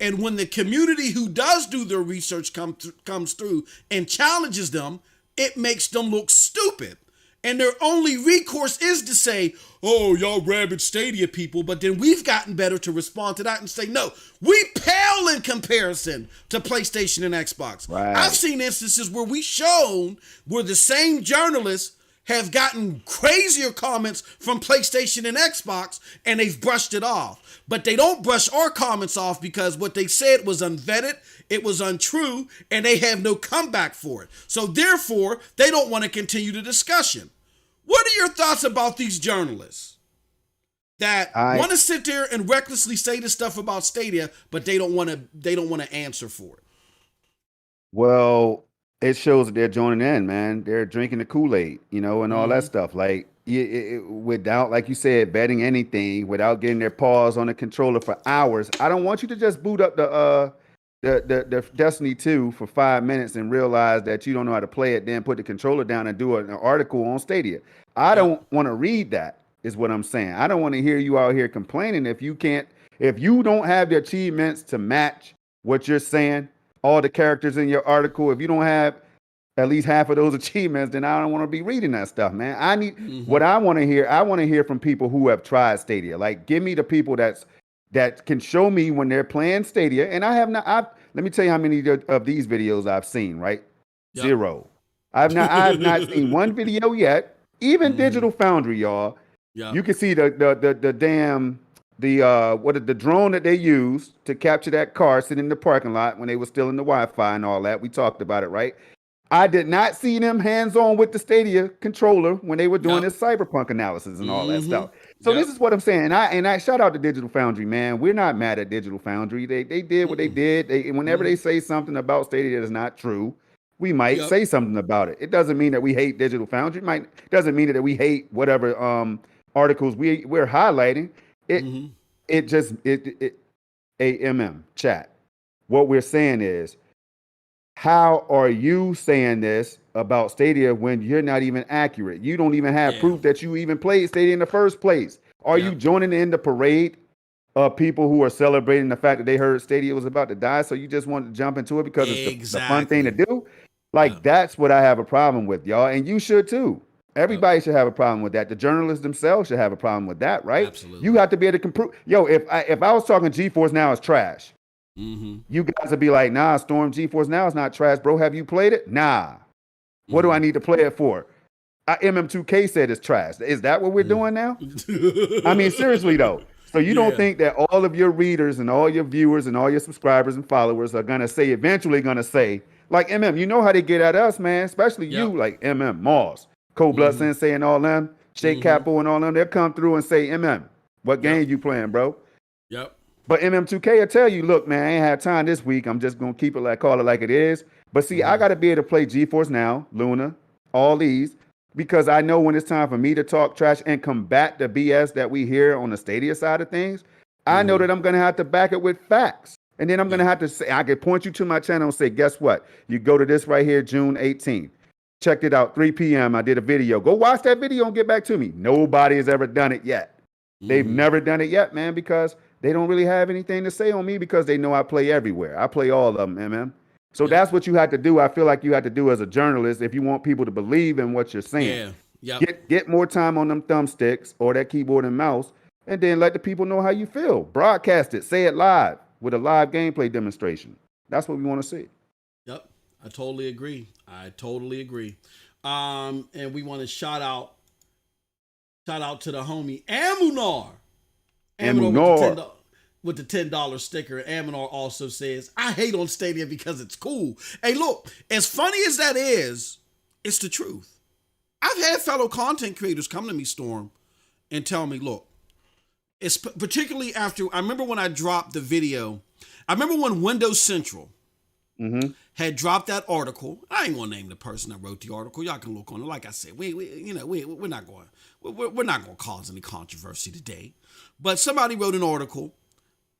And when the community who does do their research comes through and challenges them, it makes them look stupid. And their only recourse is to say, "Oh, y'all rabid Stadia people." But then we've gotten better to respond to that and say, "No, we pale in comparison to PlayStation and Xbox." Right. I've seen instances where where the same journalists have gotten crazier comments from PlayStation and Xbox, and they've brushed it off. But they don't brush our comments off because what they said was unvetted, it was untrue, and they have no comeback for it. So therefore, they don't want to continue the discussion. What are your thoughts about these journalists that want to sit there and recklessly say this stuff about Stadia, but they don't want to answer for it? Well, it shows that they're joining in, man. They're drinking the Kool-Aid, and all that stuff. Like, without, like you said, betting anything, without getting their paws on the controller for hours. I don't want you to just boot up the Destiny 2 for 5 minutes and realize that you don't know how to play it, then put the controller down and do an article on Stadia. I don't want to read that, is what I'm saying. I don't want to hear you out here complaining if you don't have the achievements to match what you're saying, all the characters in your article. If you don't have at least half of those achievements, then I don't want to be reading that stuff, man. I need what I want to hear. I want to hear from people who have tried Stadia. Like, give me the people that can show me when they're playing Stadia. And I have not. Let me tell you how many of these videos I've seen. Right, yep. 0. I have not seen one video yet. Even Digital Foundry, y'all. Yep. You can see the damn. The drone that they used to capture that car sitting in the parking lot when they were still in the Wi-Fi and all that. We talked about it, right? I did not see them hands-on with the Stadia controller when they were doing Yep. this cyberpunk analysis and all that Mm-hmm. stuff. So this Yep. is what I'm saying. And I shout out to Digital Foundry, man. We're not mad at Digital Foundry. They did what they Mm-mm. did. Whenever Mm-hmm. they say something about Stadia that is not true, we might Yep. say something about it. It doesn't mean that we hate Digital Foundry. Doesn't mean that we hate whatever articles we're highlighting. It Mm-hmm. it just it AMM chat. What we're saying is, how are you saying this about Stadia when you're not even accurate? You don't even have Yeah. proof that you even played Stadia in the first place. Are you Yep. joining in the parade of people who are celebrating the fact that they heard Stadia was about to die? So you just want to jump into it because it's the fun thing to Exactly. do? Yep. Like, that's what I have a problem with, y'all. And you should too. Yep. Everybody should have a problem with that. The journalists themselves should have a problem with that, right? You Absolutely. have to be able to prove. Yo, if I was talking GeForce Now is trash, Mm-hmm. you guys would be like, nah, Storm GeForce Now is not trash, bro. Have you played it? Nah. What do I need to play it for? MM2K said it's trash. Is that what we're doing now? I mean, Mm-hmm. seriously though. So you don't Yeah. think that all of your readers and all your viewers and all your subscribers and followers are eventually gonna say, like MM, you know how they get at us, man, especially you, Yep. like MM, Moss, Cold Blood Mm-hmm. Sensei and all them, Shake Mm-hmm. Capo and all them, they'll come through and say, MM, what Yep. game you playing, bro? Yep. But MM2K will tell you, look, man, I ain't had time this week. I'm just gonna call it like it is. But see, I Mm-hmm. gotta be able to play GeForce Now, Luna, all these, because I know when it's time for me to talk trash and combat the BS that we hear on the Stadia side of things, I know Mm-hmm. that I'm gonna have to back it with facts. And then I'm gonna Yep. have to say, I could point you to my channel and say, guess what? You go to this right here, June 18th. Checked it out, 3 p.m. I did a video. Go watch that video and get back to me. Nobody has ever done it yet. They've Mm-hmm. never done it yet, man, because they don't really have anything to say on me because they know I play everywhere. I play all of them, man. So Yep. that's what you have to do. I feel like you have to do as a journalist if you want people to believe in what you're saying. Yeah. Yep. Get more time on them thumbsticks or that keyboard and mouse, and then let the people know how you feel. Broadcast it, say it live with a live gameplay demonstration. That's what we want to see. Yep. I totally agree. I totally agree. And we want to shout out to the homie Amunar. And Amunar Munor, with the $10 sticker. Amunar also says, I hate on Stadia because it's cool. Hey, look, as funny as that is, it's the truth. I've had fellow content creators come to me, Storm, and tell me, look, it's particularly after, I remember when I dropped the video, I remember when Windows Central had dropped that article. I ain't gonna name the person that wrote the article. Y'all can look on it. Like I said, we're not going to cause any controversy today. But somebody wrote an article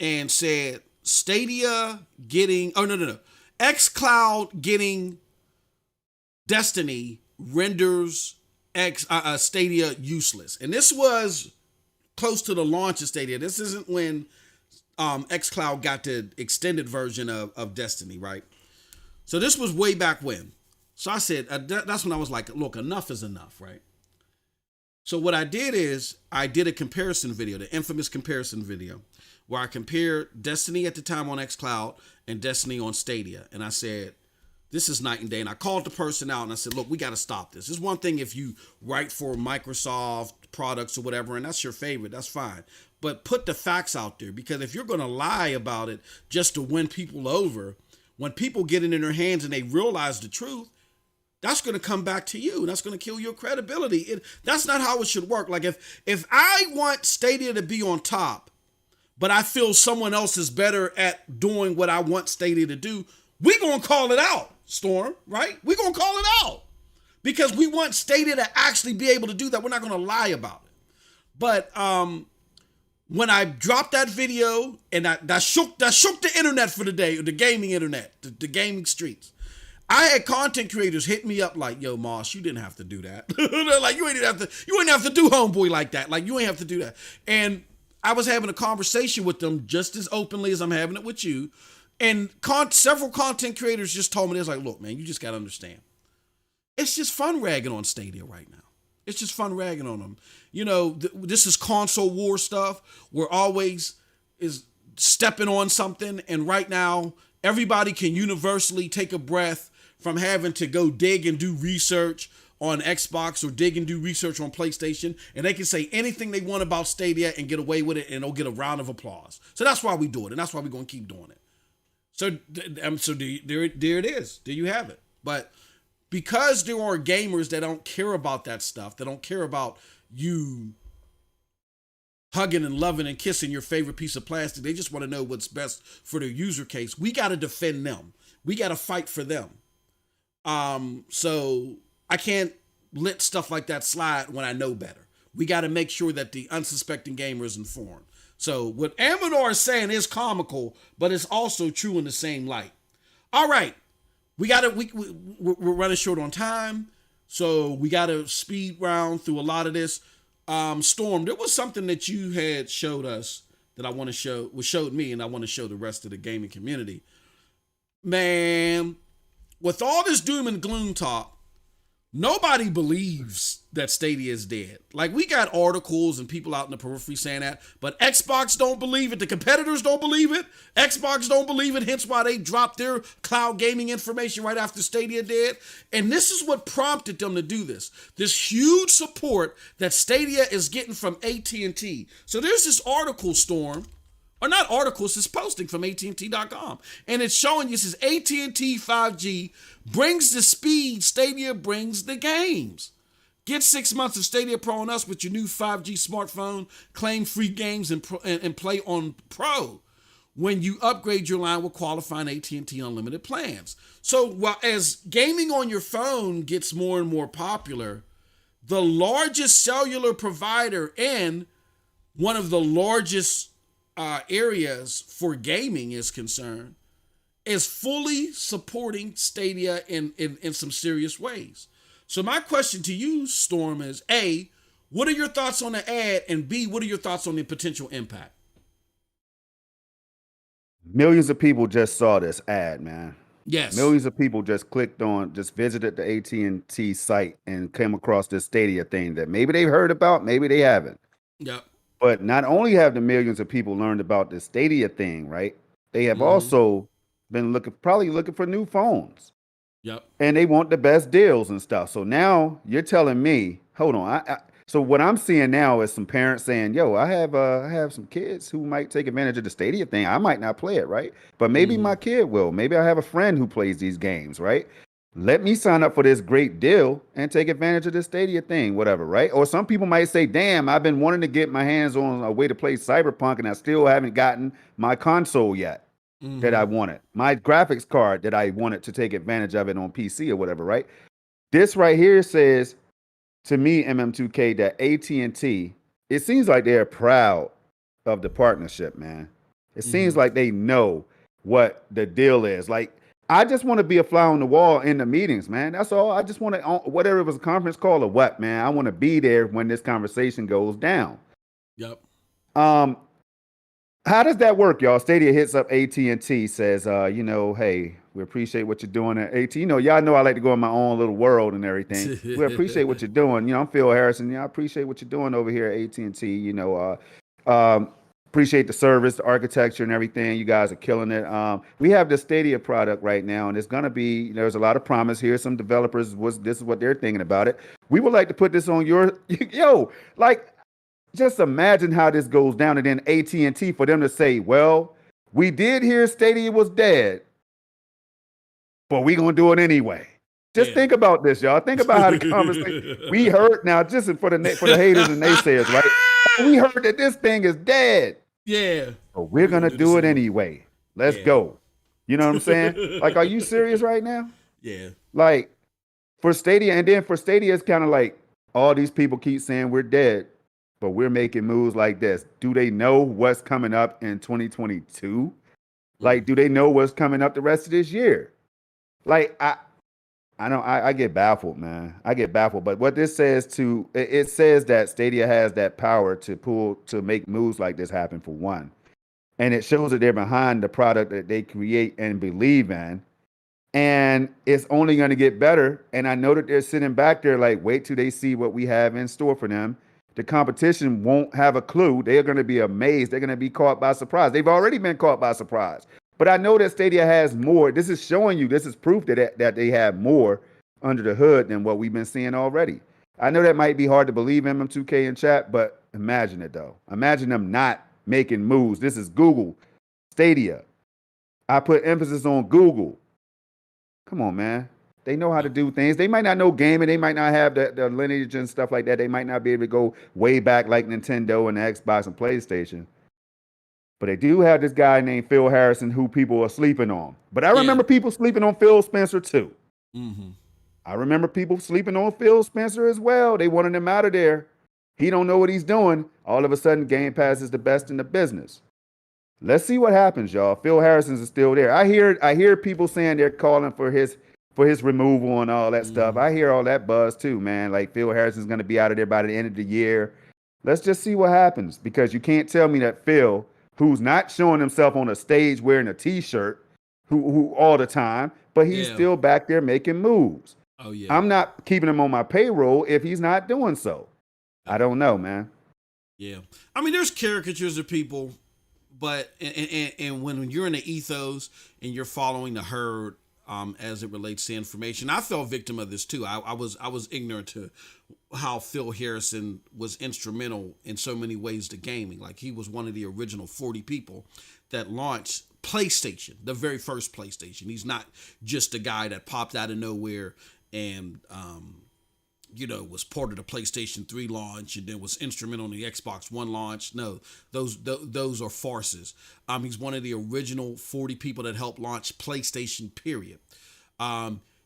and said Stadia getting, oh no, xCloud getting Destiny renders Stadia useless. And this was close to the launch of Stadia. This isn't when xCloud got the extended version of Destiny, right? So this was way back when. So I said, that's when I was like, look, enough is enough, right? So what I did is I did a comparison video, the infamous comparison video, where I compared Destiny at the time on xCloud and Destiny on Stadia. And I said, this is night and day. And I called the person out and I said, look, we got to stop this. It's one thing if you write for Microsoft products or whatever, and that's your favorite, that's fine. But put the facts out there, because if you're going to lie about it just to win people over, when people get it in their hands and they realize the truth, that's going to come back to you. That's going to kill your credibility. That's not how it should work. Like if I want Stadia to be on top, but I feel someone else is better at doing what I want Stadia to do, we going to call it out, Storm, right? We going to call it out because we want Stadia to actually be able to do that. We're not going to lie about it. But when I dropped that video and that shook the internet for the day, the gaming internet, the gaming streets. I had content creators hit me up like, yo, Moss, you didn't have to do that. They're like, you ain't have to do homeboy like that. Like, you ain't have to do that. And I was having a conversation with them just as openly as I'm having it with you. And several content creators just told me, they was like, look, man, you just got to understand. It's just fun ragging on Stadia right now. It's just fun ragging on them. You know, this is console war stuff. We're always is stepping on something. And right now, everybody can universally take a breath from having to go dig and do research on Xbox or dig and do research on PlayStation, and they can say anything they want about Stadia and get away with it, and they'll get a round of applause. So that's why we do it, and that's why we're going to keep doing it. So there it is. There you have it. But because there are gamers that don't care about that stuff, that don't care about you hugging and loving and kissing your favorite piece of plastic. They just want to know what's best for their user case. We got to defend them. We got to fight for them. So I can't let stuff like that slide when I know better. We got to make sure that the unsuspecting gamer is informed. So what Amador is saying is comical, but it's also true in the same light. All right. We're running short on time. So we got to speed round through a lot of this. Storm, there was something that you had showed us that I want to show, showed me, and I want to show the rest of the gaming community. Man, with all this doom and gloom talk, nobody believes that Stadia is dead. Like, we got articles and people out in the periphery saying that, but Xbox don't believe it. The competitors don't believe it. Xbox don't believe it. Hence why they dropped their cloud gaming information right after Stadia did. And this is what prompted them to do this. This huge support that Stadia is getting from AT&T. So there's this article, Storm, or not articles, it's posting from AT&T.com. And it's showing you, this is AT&T 5G brings the speed, Stadia brings the games. Get 6 months of Stadia Pro on us with your new 5G smartphone. Claim free games and play on Pro when you upgrade your line with qualifying AT&T unlimited plans. So while as gaming on your phone gets more and more popular, the largest cellular provider and one of the largest areas for gaming is concerned is fully supporting Stadia in some serious ways. So my question to you, Storm, is A, what are your thoughts on the ad? And B, what are your thoughts on the potential impact? Millions of people just saw this ad, man. Yes. Millions of people just visited the AT&T site and came across this Stadia thing that maybe they've heard about, maybe they haven't. Yep. But not only have the millions of people learned about this Stadia thing, right? They have also been probably looking for new phones. Yep. And they want the best deals and stuff. So now you're telling me, hold on. So what I'm seeing now is some parents saying, yo, I have some kids who might take advantage of the Stadia thing. I might not play it, right? But maybe my kid will. Maybe I have a friend who plays these games, right? Let me sign up for this great deal and take advantage of this Stadia thing, whatever, right? Or some people might say, damn, I've been wanting to get my hands on a way to play Cyberpunk and I still haven't gotten my console yet. That I wanted, my graphics card that I wanted to take advantage of it on PC or whatever, right? This right here says to me, MM2K, that AT&T, it seems like they're proud of the partnership, man. It seems like they know what the deal is. Like, I just want to be a fly on the wall in the meetings, man. That's all. I just want to, whatever it was, a conference call or what, man. I want to be there when this conversation goes down. Yep. How does that work, y'all? Stadia hits up AT&T, says, hey, we appreciate what you're doing at AT. Y'all know I like to go in my own little world and everything. We appreciate what you're doing. I'm Phil Harrison. I appreciate what you're doing over here at AT&T. Appreciate the service, the architecture, and everything. You guys are killing it. We have the Stadia product right now, and it's going to be, there's a lot of promise here. Some developers, this is what they're thinking about it. We would like to put this on your, just imagine how this goes down, and then AT&T for them to say, well, we did hear Stadia was dead, but we're going to do it anyway. Just think about this, y'all. Think about how the conversation, we heard, now just for the haters and naysayers, right? We heard that this thing is dead. Yeah. But we're going to do it anyway. Let's go. You know what I'm saying? Like, are you serious right now? Yeah. Like, for Stadia, and then for Stadia, it's kind of like all these people keep saying we're dead, but we're making moves like this. Do they know what's coming up in 2022? Like, do they know what's coming up the rest of this year? Like, I get baffled, man. I get baffled. But what this says it says that Stadia has that power to make moves like this happen, for one. And it shows that they're behind the product that they create and believe in. And it's only going to get better. And I know that they're sitting back there like, wait till they see what we have in store for them. The competition won't have a clue. They're going to be amazed. They're going to be caught by surprise. They've already been caught by surprise. But I know that Stadia has more. This is showing you, this is proof that they have more under the hood than what we've been seeing already. I know that might be hard to believe, MM2K in chat, but imagine it, though. Imagine them not making moves. This is Google, Stadia. I put emphasis on Google. Come on, man. They know how to do things. They might not know gaming. They might not have the lineage and stuff like that. They might not be able to go way back like Nintendo and the Xbox and PlayStation. But they do have this guy named Phil Harrison who people are sleeping on. But I remember people sleeping on Phil Spencer too. Mm-hmm. I remember people sleeping on Phil Spencer as well. They wanted him out of there. He don't know what he's doing. All of a sudden, Game Pass is the best in the business. Let's see what happens, y'all. Phil Harrison is still there. I hear people saying they're calling for his removal and all that stuff. I hear all that buzz too, man. Like Phil Harrison's going to be out of there by the end of the year. Let's just see what happens, because you can't tell me that Phil, who's not showing himself on a stage wearing a T-shirt, who all the time, but he's still back there making moves. Oh yeah. I'm not keeping him on my payroll if he's not doing so. I don't know, man. Yeah, I mean, there's caricatures of people, but and when you're in the ethos and you're following the herd, as it relates to information, I fell victim of this too. I was ignorant to how Phil Harrison was instrumental in so many ways to gaming. Like, he was one of the original 40 people that launched PlayStation, the very first PlayStation. He's not just a guy that popped out of nowhere and was part of the PlayStation 3 launch and then was instrumental in the Xbox One launch. No, those are farces. He's one of the original 40 people that helped launch PlayStation, period.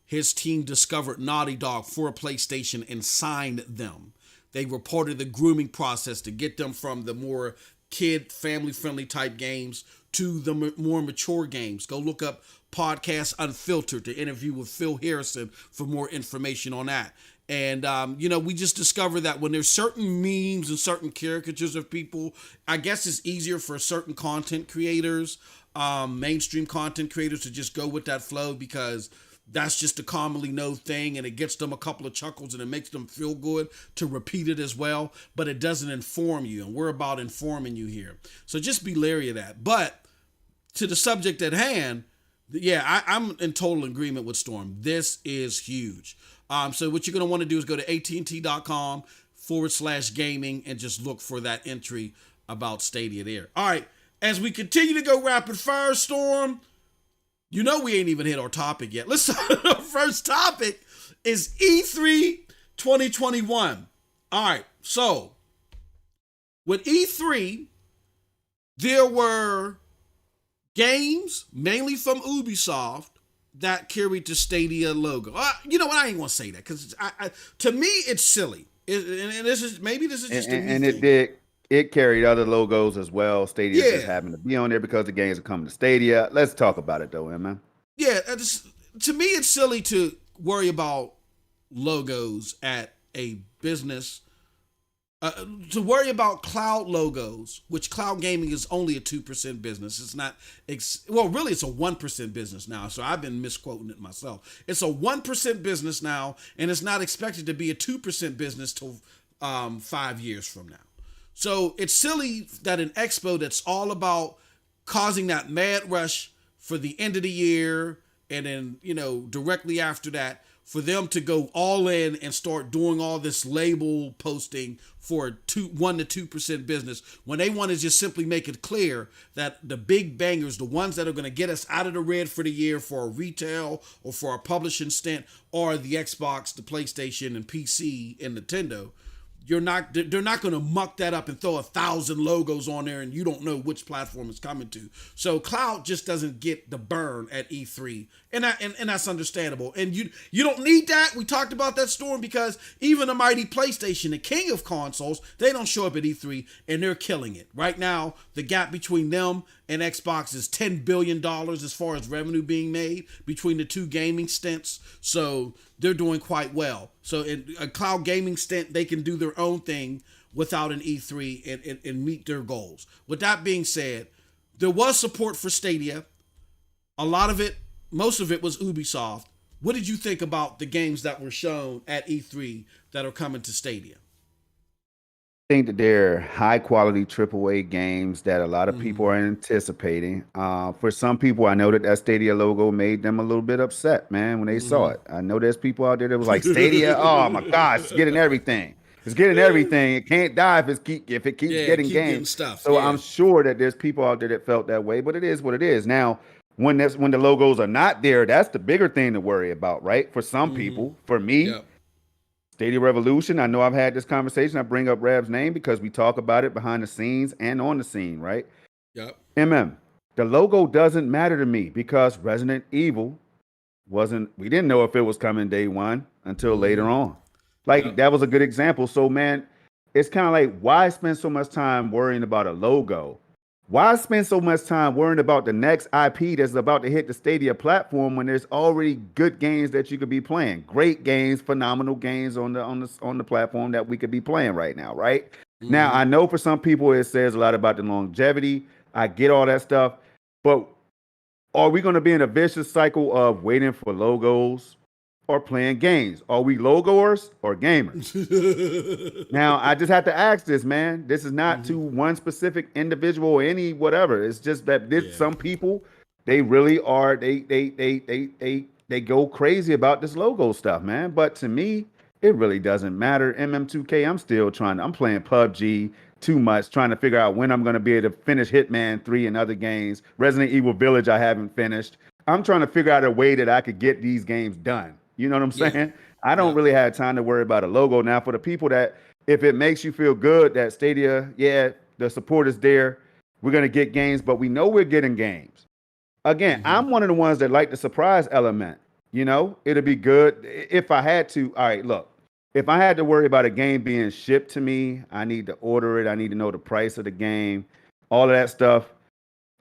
His team discovered Naughty Dog for a PlayStation and signed them. They were part of the grooming process to get them from the more kid, family-friendly type games to the more mature games. Go look up Podcast Unfiltered, the interview with Phil Harrison, for more information on that. And, we just discovered that when there's certain memes and certain caricatures of people, I guess it's easier for certain content creators, mainstream content creators, to just go with that flow, because that's just a commonly known thing, and it gets them a couple of chuckles and it makes them feel good to repeat it as well, but it doesn't inform you, and we're about informing you here. So just be leery of that. But to the subject at hand, I'm in total agreement with Storm. This is huge. So what you're going to want to do is go to AT&T.com/gaming and just look for that entry about Stadia there. All right, as we continue to go rapid fire, Storm, we ain't even hit our topic yet. Let's start. Our first topic is E3 2021. All right, so with E3, there were games, mainly from Ubisoft, that carried the Stadia logo. You know what? I ain't gonna say that, because to me it's silly. And this is just it carried other logos as well. Stadia just happened to be on there because the games are coming to Stadia. Let's talk about it though, man. Yeah, to me it's silly to worry about logos at a business. To worry about cloud logos, which cloud gaming is only a 2% business. It's not, really it's a 1% business now. So I've been misquoting it myself. It's a 1% business now, and it's not expected to be a 2% business till 5 years from now. So it's silly that an expo that's all about causing that mad rush for the end of the year, and then, directly after that, for them to go all in and start doing all this label posting for 1 to 2% business, when they want to just simply make it clear that the big bangers, the ones that are going to get us out of the red for the year for our retail or for our publishing stint, are the Xbox, the PlayStation, and PC and Nintendo. They're not going to muck that up and throw 1,000 logos on there and you don't know which platform it's coming to. So cloud just doesn't get the burn at E3, and that's understandable. And you don't need that. We talked about that, Storm, because even the mighty PlayStation, the king of consoles, they don't show up at E3 and they're killing it. Right now, the gap between them and Xbox is $10 billion as far as revenue being made between the two gaming stints. So they're doing quite well. So in a cloud gaming stint, they can do their own thing without an E3 and meet their goals. With that being said, there was support for Stadia. Most of it was Ubisoft. What did you think about the games that were shown at E3 that are coming to Stadia? I think that they're high quality AAA games that a lot of people are anticipating. For some people, I know that Stadia logo made them a little bit upset, man, when they saw it. I know there's people out there that was like, Stadia, oh my gosh, it's getting everything. It's getting everything. It can't die if it keeps getting games. Stuff. So I'm sure that there's people out there that felt that way, but it is what it is. Now, when the logos are not there, that's the bigger thing to worry about, right? For some people, for me, Yep. Stadia Revolution. I know I've had this conversation. I bring up Reb's name because we talk about it behind the scenes and on the scene, right? Yep. The logo doesn't matter to me because Resident Evil wasn't. We didn't know if it was coming day one until later on. Like Yep. that was a good example. So man, it's kind of like why spend so much time worrying about a logo? Why spend so much time worrying about the next IP that's about to hit the Stadia platform when there's already good games that you could be playing? Great games, phenomenal games on the platform that we could be playing right now, right? Now, I know for some people it says a lot about the longevity. I get all that stuff, but are we going to be in a vicious cycle of waiting for logos or playing games? Are we logoers or gamers? Now, I just have to ask this, man. This is not to one specific individual or any whatever. It's just that some people, they really are, they go crazy about this logo stuff, man. But to me, it really doesn't matter. MM2K, I'm playing PUBG too much, trying to figure out when I'm going to be able to finish Hitman 3 and other games. Resident Evil Village, I haven't finished. I'm trying to figure out a way that I could get these games done. You know what I'm saying? I don't really have time to worry about a logo. Now, for the people that, if it makes you feel good that Stadia, the support is there, we're going to get games, but we know we're getting games. Again, I'm one of the ones that like the surprise element. You know, it'd be good if I had to. All right, look, if I had to worry about a game being shipped to me, I need to order it. I need to know the price of the game, all of that stuff.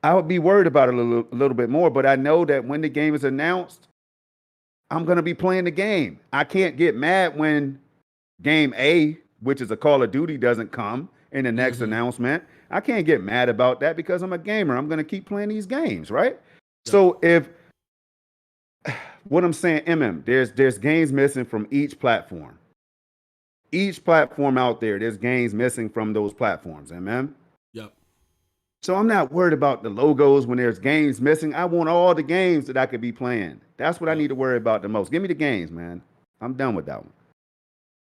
I would be worried about it a little bit more, but I know that when the game is announced, I'm going to be playing the game. I can't get mad when game A, which is a Call of Duty, doesn't come in the next announcement. I can't get mad about that because I'm a gamer. I'm going to keep playing these games, right? So if what I'm saying, there's games missing from each platform. Each platform out there, there's games missing from those platforms, Yep. So I'm not worried about the logos when there's games missing. I want all the games that I could be playing. That's what I need to worry about the most. Give me the games, man. I'm done with that one.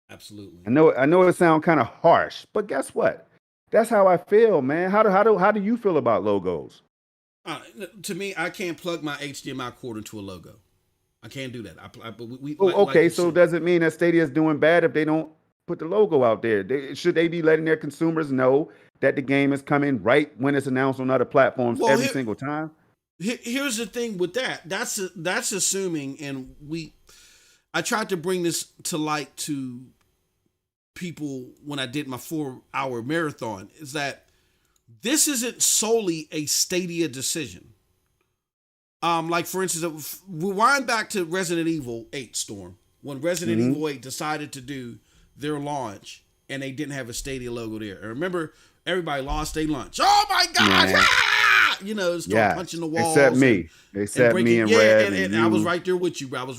Absolutely. I know it sounds kind of harsh, but guess what? That's how I feel, man. How do you feel about logos? To me, I can't plug my HDMI cord into a logo. I can't do that. So does it mean that Stadia is doing bad if they don't put the logo out there? Should they be letting their consumers know that the game is coming right when it's announced on other platforms every single time? Here's the thing with that. That's assuming, and I tried to bring this to light to people when I did my 4-hour marathon, is that this isn't solely a Stadia decision. Like for instance, rewind back to Resident Evil 8 Storm, when Resident Evil 8 decided to do their launch and they didn't have a Stadia logo there. And remember, everybody lost their lunch. Oh my gosh! Ah! You know, start punching the walls. Except me. Except me and Red. And I was right there with you, bro. I was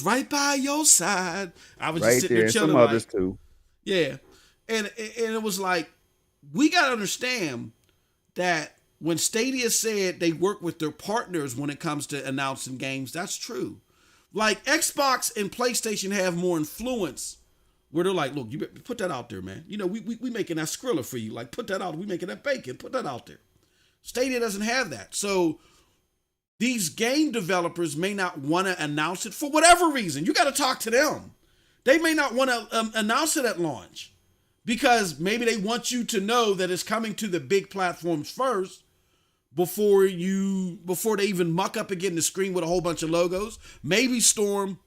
right by your side. I was just sitting there chilling. Some others too. Yeah. And it was like, we got to understand that when Stadia said they work with their partners when it comes to announcing games, that's true. Like Xbox and PlayStation have more influence where they're like, look, you put that out there, man. You know, we making that Skrilla for you. Like, put that out. We making that bacon. Put that out there. Stadia doesn't have that. So these game developers may not want to announce it for whatever reason. You got to talk to them. They may not want to announce it at launch because maybe they want you to know that it's coming to the big platforms first before they even muck up again the screen with a whole bunch of logos. Maybe Storm,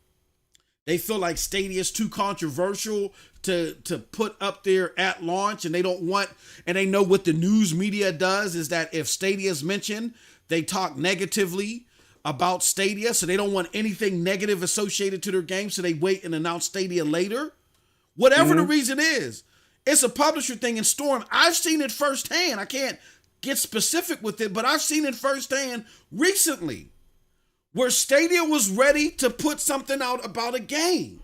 they feel like Stadia is too controversial to put up there at launch, and they don't want, and they know what the news media does is that if Stadia is mentioned, they talk negatively about Stadia, so they don't want anything negative associated to their game, so they wait and announce Stadia later. Whatever the reason is, it's a publisher thing. In Storm, I've seen it firsthand. I can't get specific with it, but I've seen it firsthand recently where Stadia was ready to put something out about a game.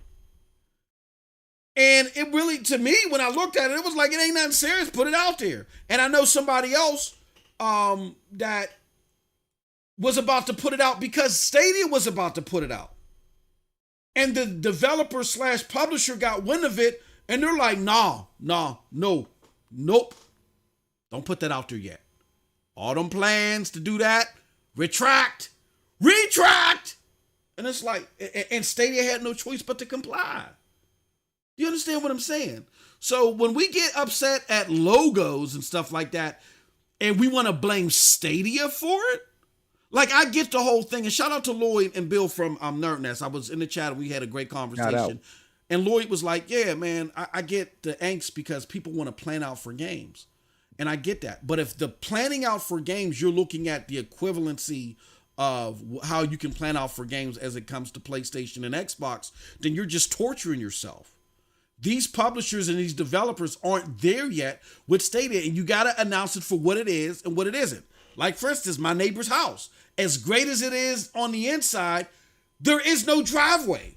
And it really, to me, when I looked at it, it was like, it ain't nothing serious, put it out there. And I know somebody else that was about to put it out because Stadia was about to put it out. And the developer / publisher got wind of it, and they're like, nope. Don't put that out there yet. All them plans to do that, retract. And it's like, and Stadia had no choice but to comply. You understand what I'm saying? So when we get upset at logos and stuff like that, and we want to blame Stadia for it, like I get the whole thing. And shout out to Lloyd and Bill from Nerd Nest. I was in the chat and we had a great conversation. And Lloyd was like, yeah, man, I get the angst because people want to plan out for games. And I get that. But if the planning out for games, you're looking at the equivalency of how you can plan out for games as it comes to PlayStation and Xbox, then you're just torturing yourself. These publishers and these developers aren't there yet with Stadia, and you got to announce it for what it is and what it isn't. Like, for instance, my neighbor's house. As great as it is on the inside, there is no driveway.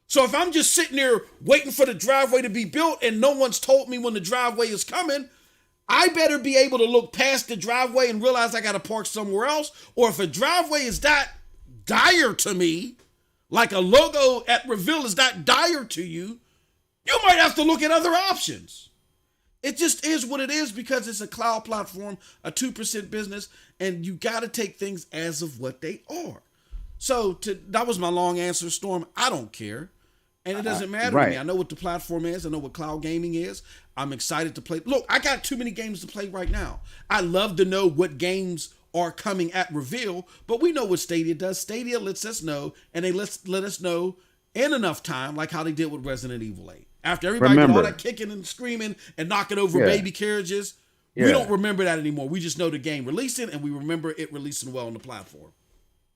So if I'm just sitting there waiting for the driveway to be built and no one's told me when the driveway is coming, I better be able to look past the driveway and realize I got to park somewhere else. Or if a driveway is that dire to me, like a logo at reveal is that dire to you, you might have to look at other options. It just is what it is because it's a cloud platform, a 2% business, and you got to take things as of what they are. So that was my long answer, Storm. I don't care. And it doesn't matter to me. I know what the platform is. I know what cloud gaming is. I'm excited to play. Look, I got too many games to play right now. I love to know what games are coming at reveal, but we know what Stadia does. Stadia lets us know, and they let us know in enough time, like how they did with Resident Evil 8. After everybody did all that kicking and screaming and knocking over baby carriages, we don't remember that anymore. We just know the game releasing, and we remember it releasing well on the platform.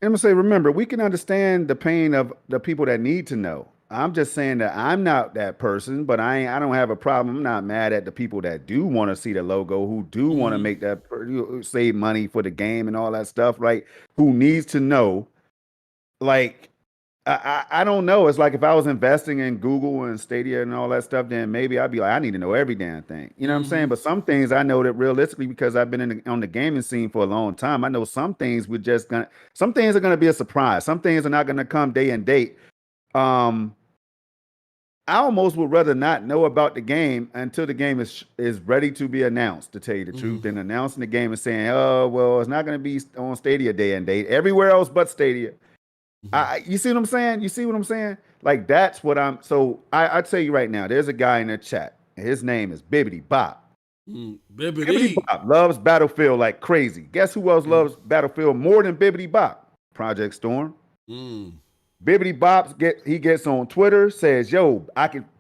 I'm gonna say, remember, we can understand the pain of the people that need to know. I'm just saying that I'm not that person, but I don't have a problem. I'm not mad at the people that do want to see the logo, who do want to make that save money for the game and all that stuff, right? Who needs to know? Like, I don't know. It's like if I was investing in Google and Stadia and all that stuff, then maybe I'd be like, I need to know every damn thing. You know what I'm saying? But some things I know that realistically, because I've been on the gaming scene for a long time, I know some things some things are gonna be a surprise. Some things are not gonna come day and date. I almost would rather not know about the game until the game is ready to be announced, to tell you the truth, than announcing the game and saying, oh, well, it's not going to be on Stadia day and date. Everywhere else but Stadia. You see what I'm saying? You see what I'm saying? Like, that's what I tell you right now, there's a guy in the chat. His name is Bibbidi Bop. Bibbidi Bop loves Battlefield like crazy. Guess who else loves Battlefield more than Bibbidi Bop? Project Storm. Bibbidi Bop gets on Twitter, says, yo,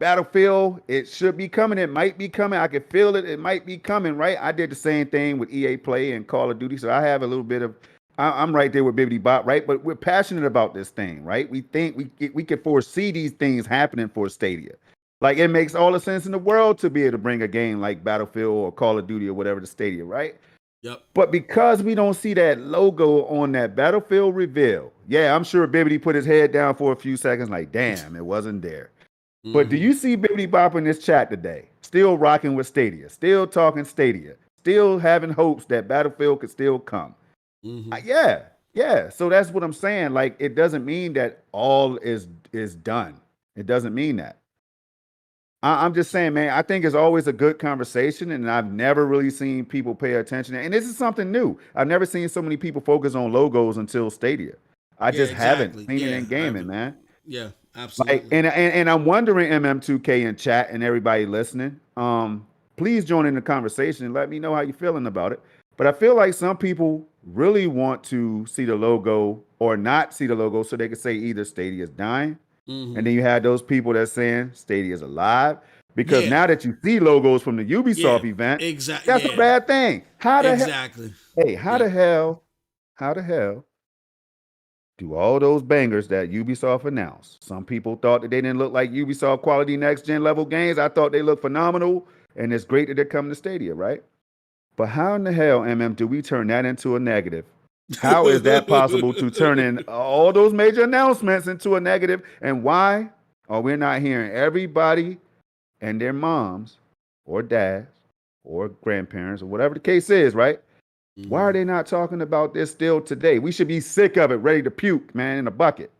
Battlefield, it should be coming. It might be coming. I can feel it. It might be coming, right? I did the same thing with EA Play and Call of Duty. So I have a little bit of, I'm right there with Bibbidi Bop, right? But we're passionate about this thing, right? We think we can foresee these things happening for Stadia. Like, it makes all the sense in the world to be able to bring a game like Battlefield or Call of Duty or whatever to Stadia, right? Yep. But because we don't see that logo on that Battlefield reveal, yeah, I'm sure Bibbidi put his head down for a few seconds like, damn, it wasn't there. But do you see Bibbidi Bop in this chat today? Still rocking with Stadia, still talking Stadia, still having hopes that Battlefield could still come. Yeah. So that's what I'm saying. Like, it doesn't mean that all is done. It doesn't mean that. I'm just saying, man, I think it's always a good conversation, and I've never really seen people pay attention. And this is something new. I've never seen so many people focus on logos until Stadia. I just haven't seen it in gaming, man. Yeah, absolutely. Like, and I'm wondering, MM2K in chat and everybody listening, please join in the conversation and let me know how you're feeling about it. But I feel like some people really want to see the logo or not see the logo so they can say either Stadia is dying, and then you had those people that's saying Stadia is alive. Because now that you see logos from the Ubisoft event, that's a bad thing. How the hell do all those bangers that Ubisoft announced? Some people thought that they didn't look like Ubisoft quality next-gen level games. I thought they looked phenomenal, and it's great that they're coming to Stadia, right? But how in the hell, MM, do we turn that into a negative? How is that possible to turn in all those major announcements into a negative? And why are we not hearing everybody and their moms or dads or grandparents or whatever the case is, right? Why are they not talking about this still today? We should be sick of it, ready to puke, man, in a bucket.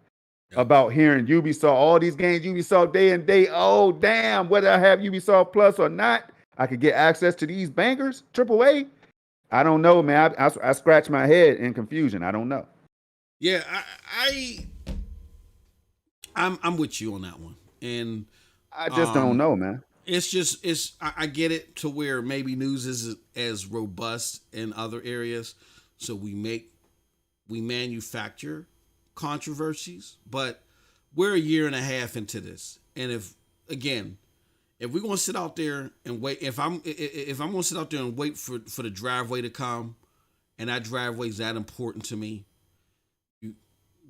About hearing Ubisoft, all these games, Ubisoft day and day. Oh, damn, whether I have Ubisoft Plus or not, I could get access to these bangers, AAA. I don't know, man. I scratch my head in confusion. I don't know. Yeah, I I'm with you on that one, and I just don't um, know, man. I get it to where maybe news isn't as robust in other areas, so we manufacture controversies, but we're a year and a half into this, and if we're gonna sit out there and wait, if I'm gonna sit out there and wait for the driveway to come, and that driveway is that important to me,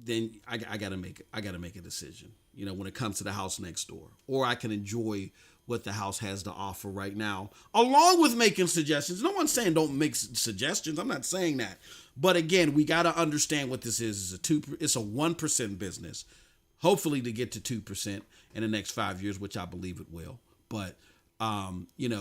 then I gotta make it. I gotta make a decision. When it comes to the house next door, or I can enjoy what the house has to offer right now, along with making suggestions. No one's saying don't make suggestions. I'm not saying that, but again, we gotta understand what this is. It's a 1% business. Hopefully, to get to 2% in the next 5 years, which I believe it will. But in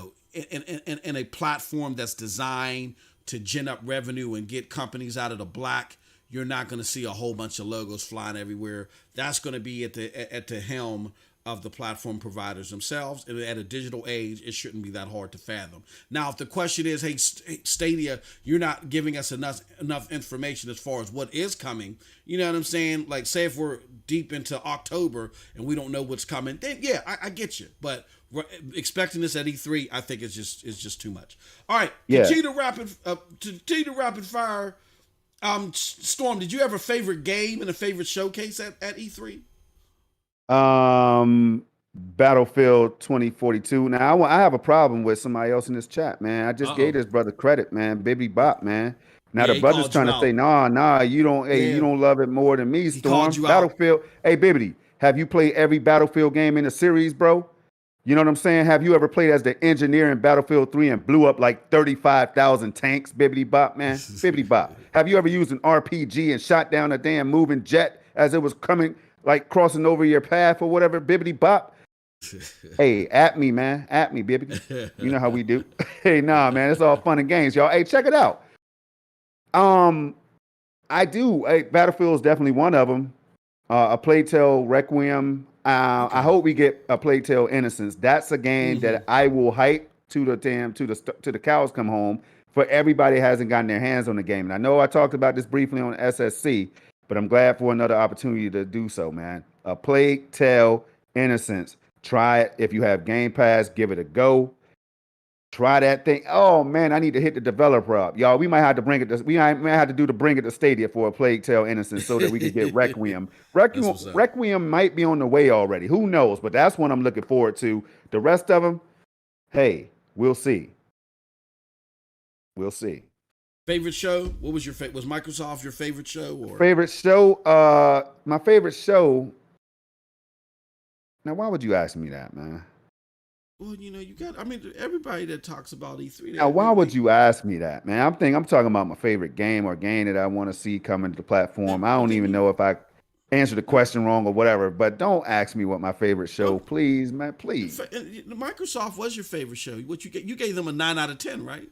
a platform that's designed to gin up revenue and get companies out of the black, you're not going to see a whole bunch of logos flying everywhere. That's going to be at the helm of the platform providers themselves. And at a digital age, it shouldn't be that hard to fathom. Now, if the question is, hey, Stadia, you're not giving us enough information as far as what is coming, you know what I'm saying? Like, say if we're deep into October and we don't know what's coming, then yeah, I get you. But expecting this at E3, I think it's just too much. All right, Yeah. continue to rapid fire. Storm, did you have a favorite game and a favorite showcase at E3? Battlefield 2042. Now I have a problem with somebody else in this chat, man. I Uh just gave oh. this brother credit, man. Bibbity Bop, man. Now Yeah, the he brother's called trying you to say, out. nah, you don't, hey, you Yeah, don't love it more than me, he called Storm. you out. Battlefield, hey, Bibbity, have you played every Battlefield game in the series, bro? You know what I'm saying? Have you ever played as the engineer in Battlefield 3 and blew up like 35,000 tanks, Bibbity Bop, man? Bibbity Bop. Have you ever used an RPG and shot down a damn moving jet as it was coming, like crossing over your path or whatever, Bibbity Bop? Hey, at me, man. At me, Bibbity. You know how we do. Hey, nah, man. It's all fun and games, y'all. Hey, check it out. Um, I do. Hey, Battlefield is definitely one of them. A Plague Tale Requiem. I Okay. hope we get a Plague Tale Innocence. That's a game Mm-hmm. that I will hype to the cows come home for everybody who hasn't gotten their hands on the game. And I know I talked about this briefly on SSC, but I'm glad for another opportunity to do so, man. A Plague Tale Innocence. Try it if you have Game Pass. Give it a go. Try that thing. Oh man, I need to hit the developer up, y'all. We might have to bring it. We might have to do the bring it to Stadia for a Plague Tale Innocence so that we can get Requiem. That's Requiem. what's up. Requiem might be on the way already. Who knows? But that's one I'm looking forward to. The rest of them, hey, we'll see. We'll see. Favorite show? What was your favorite? Was Microsoft your favorite show or? Favorite show? My favorite show. Now, why would you ask me that, man? Well, you got. I mean, everybody that talks about E3, Now, why would you ask me that, man? I'm talking about my favorite game or game that I want to see coming to the platform. I don't then even you. know if I answered the question wrong or whatever, but don't ask me what my favorite show, Well, please, man, please. Microsoft was your favorite show. What you gave them a 9 out of 10, right?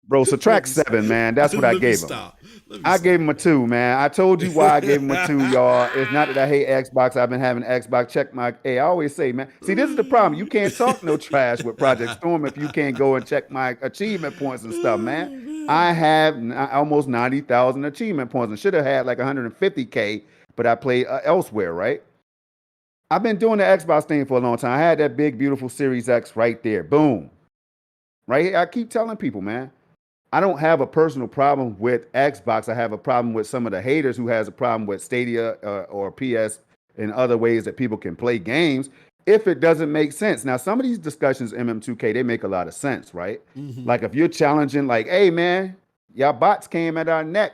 Bro, let subtract me seven, man. That's what I let me gave him. stop. Let me I gave stop, him a man. two, man. I told you why I gave him a two, y'all. It's not that I hate Xbox. I've been having Xbox. Check my. Hey, I always say, man. See, this is the problem. You can't talk no trash with Project Storm if you can't go and check my achievement points and stuff, man. Oh man. I have almost 90,000 achievement points and should have had like 150K, but I played elsewhere, right? I've been doing the Xbox thing for a long time. I had that big, beautiful Series X right there. Boom. Right here. I keep telling people, man. I don't have a personal problem with Xbox. I have a problem with some of the haters who has a problem with Stadia or PS and other ways that people can play games if it doesn't make sense. Now, some of these discussions, MM2K, they make a lot of sense, right? Mm-hmm. Like if you're challenging, like, hey, man, y'all bots came at our neck,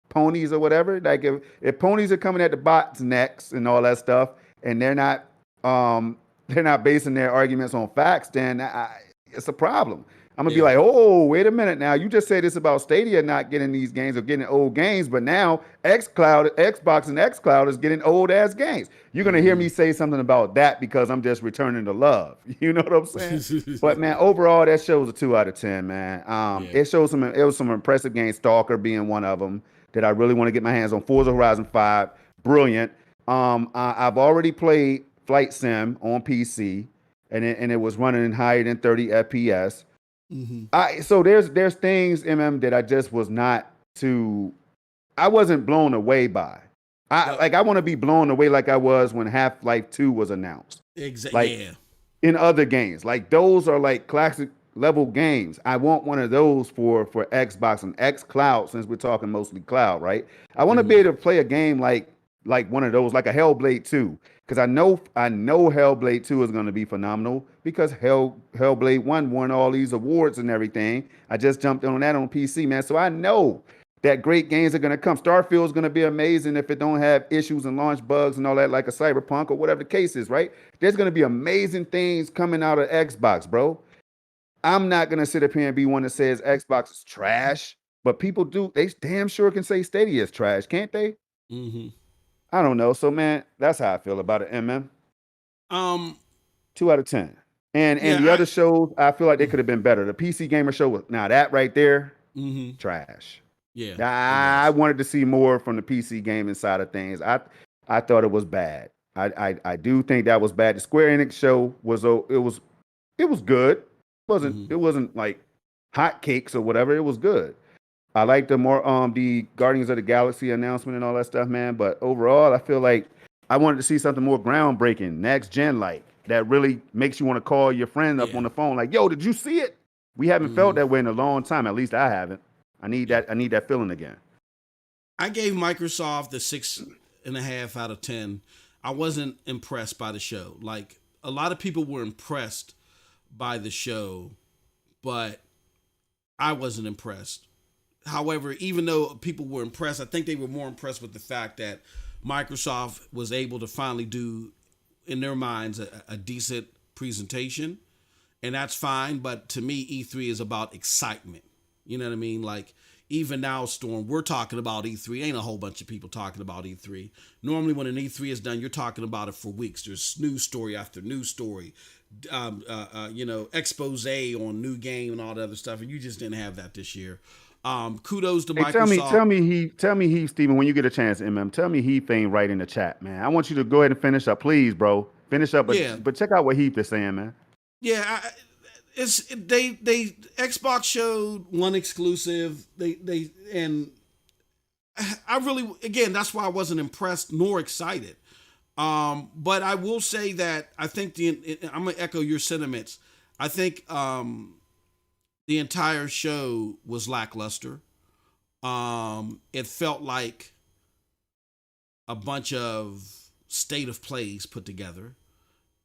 ponies or whatever. Like if ponies are coming at the bots' necks and all that stuff, and they're not basing their arguments on facts, then it's a problem. I'm gonna be Yeah. like, oh, wait a minute now. You just said this about Stadia not getting these games or getting old games, but now Xbox and XCloud is getting old ass games. You're gonna hear Mm-hmm. me say something about that because I'm just returning the love. You know what I'm saying? But man, overall, that shows a 2 out of 10, man. Yeah. It was some impressive games, Stalker being one of them that I really want to get my hands on. Forza Horizon 5, brilliant. I've already played Flight Sim on PC, and it was running higher than 30 FPS. Mm-hmm. So there's things, that I just was not too. I wasn't blown away by. Yep. I want to be blown away like I was when Half-Life 2 was announced. Like Yeah. in other games. Like those are like classic level games. I want one of those for Xbox and X Cloud, since we're talking mostly cloud, right? I want to be Mm-hmm. able to play a game like one of those, like a Hellblade 2. Because I know Hellblade 2 is going to be phenomenal because Hellblade 1 won all these awards and everything. I just jumped on that on PC, man. So I know that great games are going to come. Starfield is going to be amazing if it don't have issues and launch bugs and all that, like a Cyberpunk or whatever the case is, right? There's going to be amazing things coming out of Xbox, bro. I'm not going to sit up here and be one that says Xbox is trash, but people do. They damn sure can say Stadia is trash, can't they? Mm-hmm. I don't know. So, man, that's how I feel about it, MM. Um. 2 out of 10. And Yeah. the other shows, I feel like they could have been better. The PC Gamer show was now that right there, Mm-hmm. trash. Yeah. It I was. wanted to see more from the PC gaming side of things. I thought it was bad. I do think that was bad. The Square Enix show it was good. Mm-hmm. It wasn't like hotcakes or whatever. It was good. I like the Guardians of the Galaxy announcement and all that stuff, man. But overall, I feel like I wanted to see something more groundbreaking, next gen, like that really makes you want to call your friend up Yeah. on the phone, like, "Yo, did you see it?" We haven't felt Mm-hmm. that way in a long time. At least I haven't. I need Yeah. that. I need that feeling again. I gave Microsoft the 6.5 out of 10. I wasn't impressed by the show. Like a lot of people were impressed by the show, but I wasn't impressed. However, even though people were impressed, I think they were more impressed with the fact that Microsoft was able to finally do, in their minds, a decent presentation. And that's fine. But to me, E3 is about excitement. You know what I mean? Like, even now, Storm, we're talking about E3. Ain't a whole bunch of people talking about E3. Normally, when an E3 is done, you're talking about it for weeks. There's news story after news story, expose on new game and all that other stuff. And you just didn't have that this year. Kudos to Hey, Microsoft. tell me, he, Steven, when you get a chance, Tell me Heath ain't right in the chat, man. I want you to go ahead and finish up, please, bro. Finish up, Yeah, but check out what Heath is saying, man. yeah. They Xbox showed one exclusive. They and I really, again, that's why I wasn't impressed nor excited. But I will say that I think I'm gonna echo your sentiments. I think the entire show was lackluster. It felt like a bunch of state of plays put together,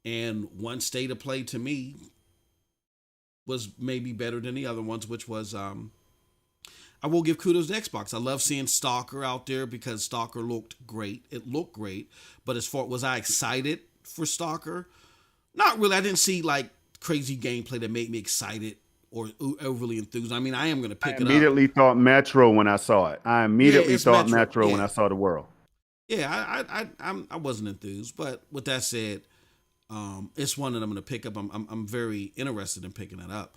and one state of play to me was maybe better than the other ones, which was I will give kudos to Xbox. I love seeing Stalker out there because Stalker looked great. It looked great, but as far was I excited for Stalker? Not really. I didn't see like crazy gameplay that made me excited or overly enthused. I mean, I am going to I pick it up. immediately thought Metro when I saw it. I Yeah, immediately it's thought Metro. Metro when Yeah, I saw the world. yeah. I wasn't enthused, but with that said, it's one that I'm going to pick up. I'm very interested in picking it up.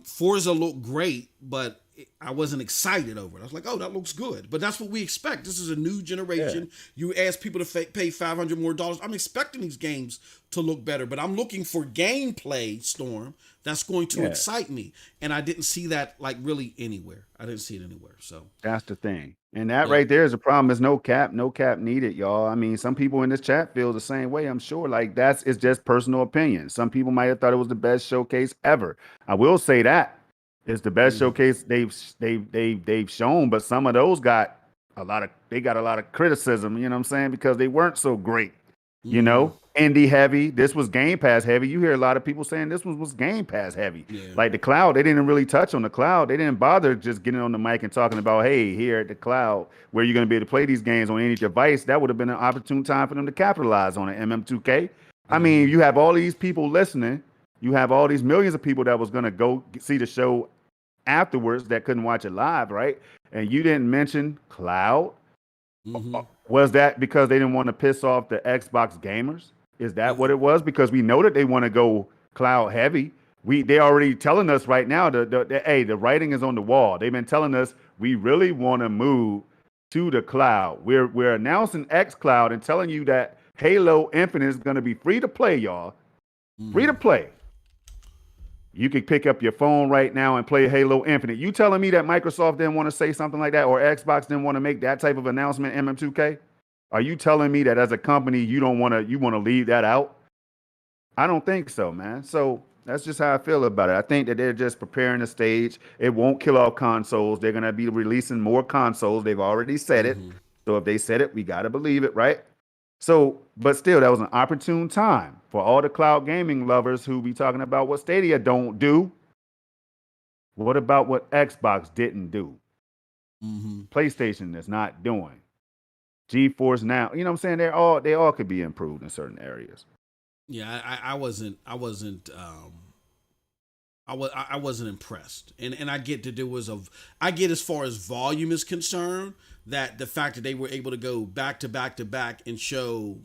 Forza looked great, but I wasn't excited over it. I was like, oh, that looks good. But that's what we expect. This is a new Yeah. generation. You ask people to pay $500 more. I'm expecting these games to look better, but I'm looking for gameplay, Storm, that's going to Yeah. excite me. And I didn't see that like really anywhere. I didn't see it anywhere. So, That's the thing. And that yep. right there is a problem. There's no cap needed, y'all. I mean, some people in this chat feel the same way, I'm sure. Like it's just personal opinion. Some people might have thought it was the best showcase ever. I will say that it's the best Mm-hmm. showcase they've shown, but some of those got a lot of criticism, you know what I'm saying? Because they weren't so great. Mm-hmm. Indie heavy. This was Game Pass heavy. You hear a lot of people saying this was Game Pass heavy. Yeah. Like the cloud, they didn't really touch on the cloud. They didn't bother just getting on the mic and talking about, hey, here at the cloud, where you're going to be able to play these games on any device. That would have been an opportune time for them to capitalize on it. MM2K. I Mm-hmm. mean, you have all these people listening. You have all these millions of people that was going to go see the show afterwards that couldn't watch it live, right? And you didn't mention cloud. Mm-hmm. Was that because they didn't want to piss off the Xbox gamers? Is that what it was? Because we know that they want to go cloud heavy. They already telling us right now hey, the writing is on the wall. They've been telling us we really want to move to the cloud. We're announcing X Cloud and telling you that Halo Infinite is going to be free to play, y'all. Free Mm-hmm. to play. You could pick up your phone right now and play Halo Infinite. You telling me that Microsoft didn't want to say something like that, or Xbox didn't want to make that type of announcement, MM2K? Are you telling me that as a company you don't want to you want to leave that out? I don't think so, man. So that's just how I feel about it. I think that they're just preparing the stage. It won't kill off consoles. They're gonna be releasing more consoles. They've already said it. Mm-hmm. So if they said it, we gotta believe it, right? So, but still, that was an opportune time for all the cloud gaming lovers who be talking about what Stadia don't do. What about what Xbox didn't do? Mm-hmm. PlayStation is not doing. GeForce Now, you know what I'm saying? They all could be improved in certain areas. Yeah, I wasn't impressed, and I get that there was I get as far as volume is concerned that the fact that they were able to go back to back to back and show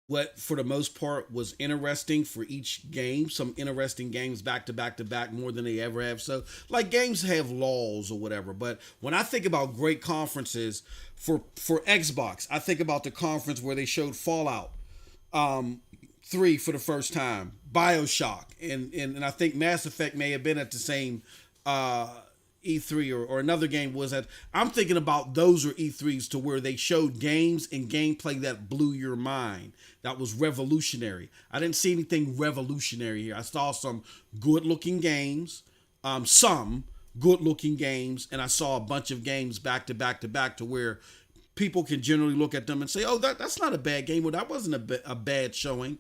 what for the most part was interesting for each game, some interesting games back to back to back more than they ever have. So like games have laws or whatever, but when I think about great conferences for Xbox, I think about the conference where they showed Fallout 3 for the first time, BioShock, and I think Mass Effect may have been at the same E3 or another game was at. I'm thinking about those are E3s to where they showed games and gameplay that blew your mind. That was revolutionary. I didn't see anything revolutionary here. I saw some good-looking games, some good-looking games, and I saw a bunch of games back to back to back to where people can generally look at them and say, "Oh, that's not a bad game," or "That wasn't a bad showing."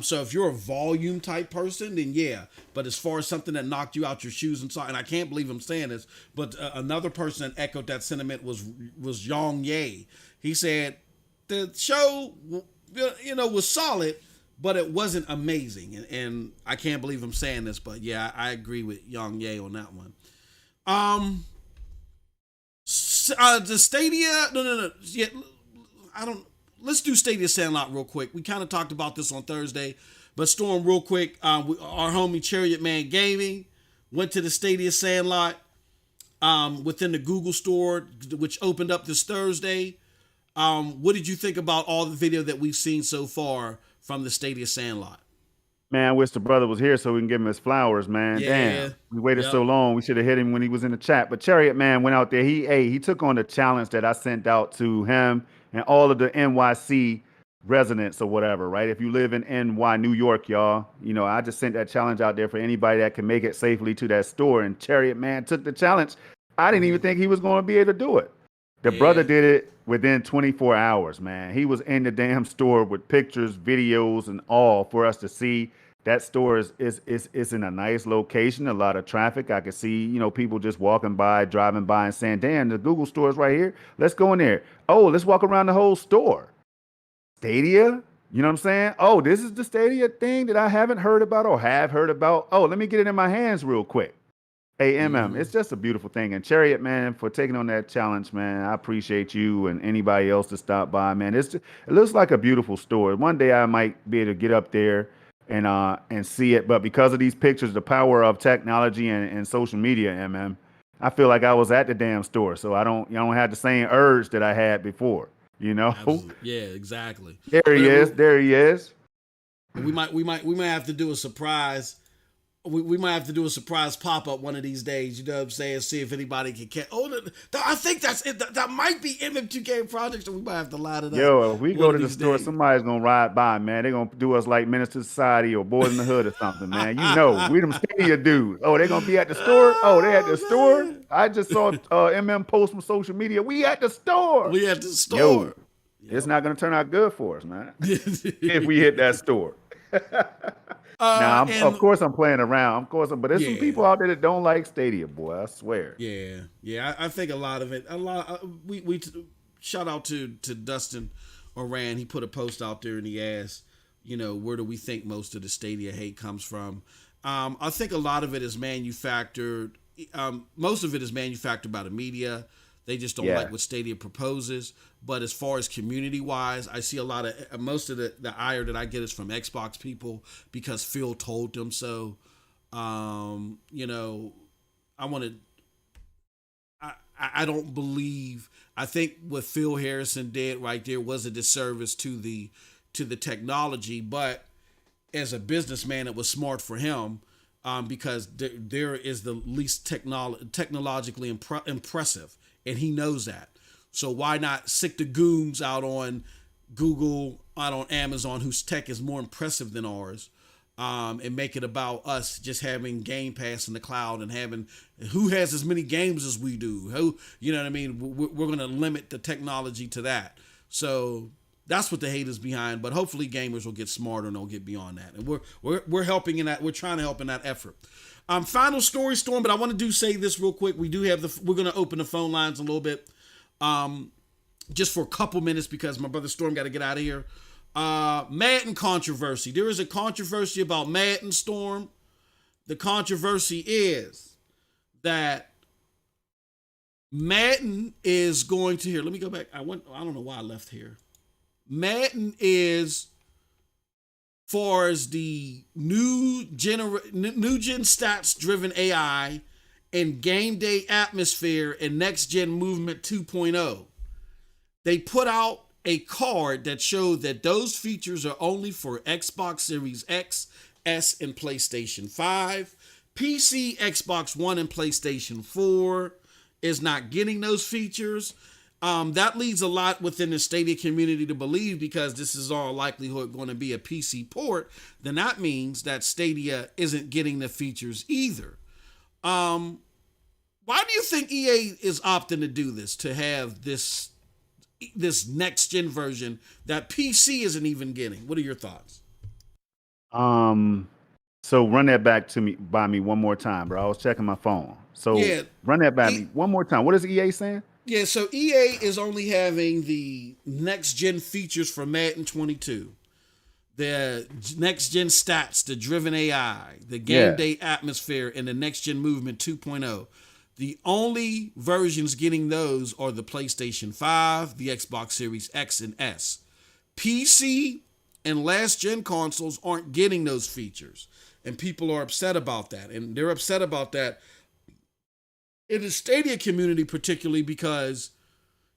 So if you're a volume type person, then yeah. But as far as something that knocked you out your shoes and saw, and I can't believe I'm saying this, but another person that echoed that sentiment was Yong Ye. He said the show, was solid, but it wasn't amazing. And I can't believe I'm saying this, but yeah, I agree with Yong Ye on that one. The Stadia, no. Yeah, I don't. Let's do Stadia Sandlot real quick. We kind of talked about this on Thursday, but Storm, real quick. Our homie Chariot Man Gaming went to the Stadia Sandlot within the Google Store, which opened up this Thursday. What did you think about all the video that we've seen so far from the Stadia Sandlot? Man, I wish the brother was here so we can give him his flowers, man. Yeah. Damn. We waited Yep. so long. We should have hit him when he was in the chat. But Chariot Man went out there. He took on the challenge that I sent out to him and all of the NYC residents or whatever, right? If you live in NY, New York, y'all, I just sent that challenge out there for anybody that can make it safely to that store. And Chariot Man took the challenge. I didn't even think he was going to be able to do it. The brother did it within 24 hours, man. He was in the damn store with pictures, videos, and all for us to see. That store is in a nice location, a lot of traffic. I could see, people just walking by, driving by and saying, damn, the Google store is right here. Let's go in there. Oh, let's walk around the whole store. Stadia? You know what I'm saying? Oh, this is the Stadia thing that I haven't heard about or have heard about. Oh, let me get it in my hands real quick. Hey, it's just a beautiful thing. And Chariot, man, for taking on that challenge, man, I appreciate you and anybody else to stop by, man. It looks like a beautiful store. One day I might be able to get up there and see it. But because of these pictures, the power of technology and social media, I feel like I was at the damn store. So I don't have the same urge that I had before, Absolutely. Yeah, exactly. There he is. There he is. We might have to do a surprise. We might have to do a surprise pop up one of these days. You know what I'm saying? See if anybody can catch. Oh, I think that's it. That might be MM2K projects, so we might have to line it up. Yo, if we go to the store, days. somebody's gonna ride by, man. They're gonna do us like Minister Society or Boys in the Hood or something, man. We them Stadia dudes. Oh, they're gonna be at the store. Oh, they at the store. I just saw MM post from social media. We at the store. We at the store. Yo, it's not gonna turn out good for us, man. If we hit that store. Now, of course, I'm playing around. Of course, but there's some people out there that don't like Stadia, boy. I swear. Yeah. I think a lot of it. We shout out to Dustin Oran. He put a post out there and he asked, where do we think most of the Stadia hate comes from? I think a lot of it is manufactured. Most of it is manufactured by the media. They just don't like what Stadia proposes. But as far as community-wise, I see a lot of most of the ire that I get is from Xbox people because Phil told them so. I want to. I don't believe. I think what Phil Harrison did right there was a disservice to the technology. But as a businessman, it was smart for him because there is the least technologically impressive, and he knows that. So why not sick the goons out on Google, out on Amazon, whose tech is more impressive than ours, and make it about us just having Game Pass in the cloud and having who has as many games as we do. Who, you know what I mean? We're going to limit the technology to that. So that's what the hate is behind. But hopefully gamers will get smarter and they'll get beyond that. And we're helping in that. We're trying to help in that effort. Final story, Storm. But I want to say this real quick. We're going to open the phone lines a little bit, just for a couple minutes because my brother Storm got to get out of here. Madden controversy. There is a controversy about Madden, Storm. The controversy is that Madden is going to here. Let me go back. I don't know why I left here. Madden is, far as the new gen stats driven AI and game day atmosphere and next gen movement 2.0. They put out a card that showed that those features are only for Xbox Series X, S, and PlayStation 5. PC, Xbox One, and PlayStation 4 is not getting those features. That leads a lot within the Stadia community to believe, because this is all likelihood going to be a PC port, then that means that Stadia isn't getting the features either. Why do you think EA is opting to do this, to have this next gen version that PC isn't even getting? What are your thoughts? So run that back by me one more time, bro. I was checking my phone. So yeah, run that by me one more time. What is EA saying? Yeah, so EA is only having the next gen features for Madden 22. The next gen stats, the driven AI, the game day atmosphere, and the next gen movement 2.0. The only versions getting those are the PlayStation 5, the Xbox Series X and S. PC and last gen consoles aren't getting those features. And people are upset about that. And they're upset about that in the Stadia community, particularly because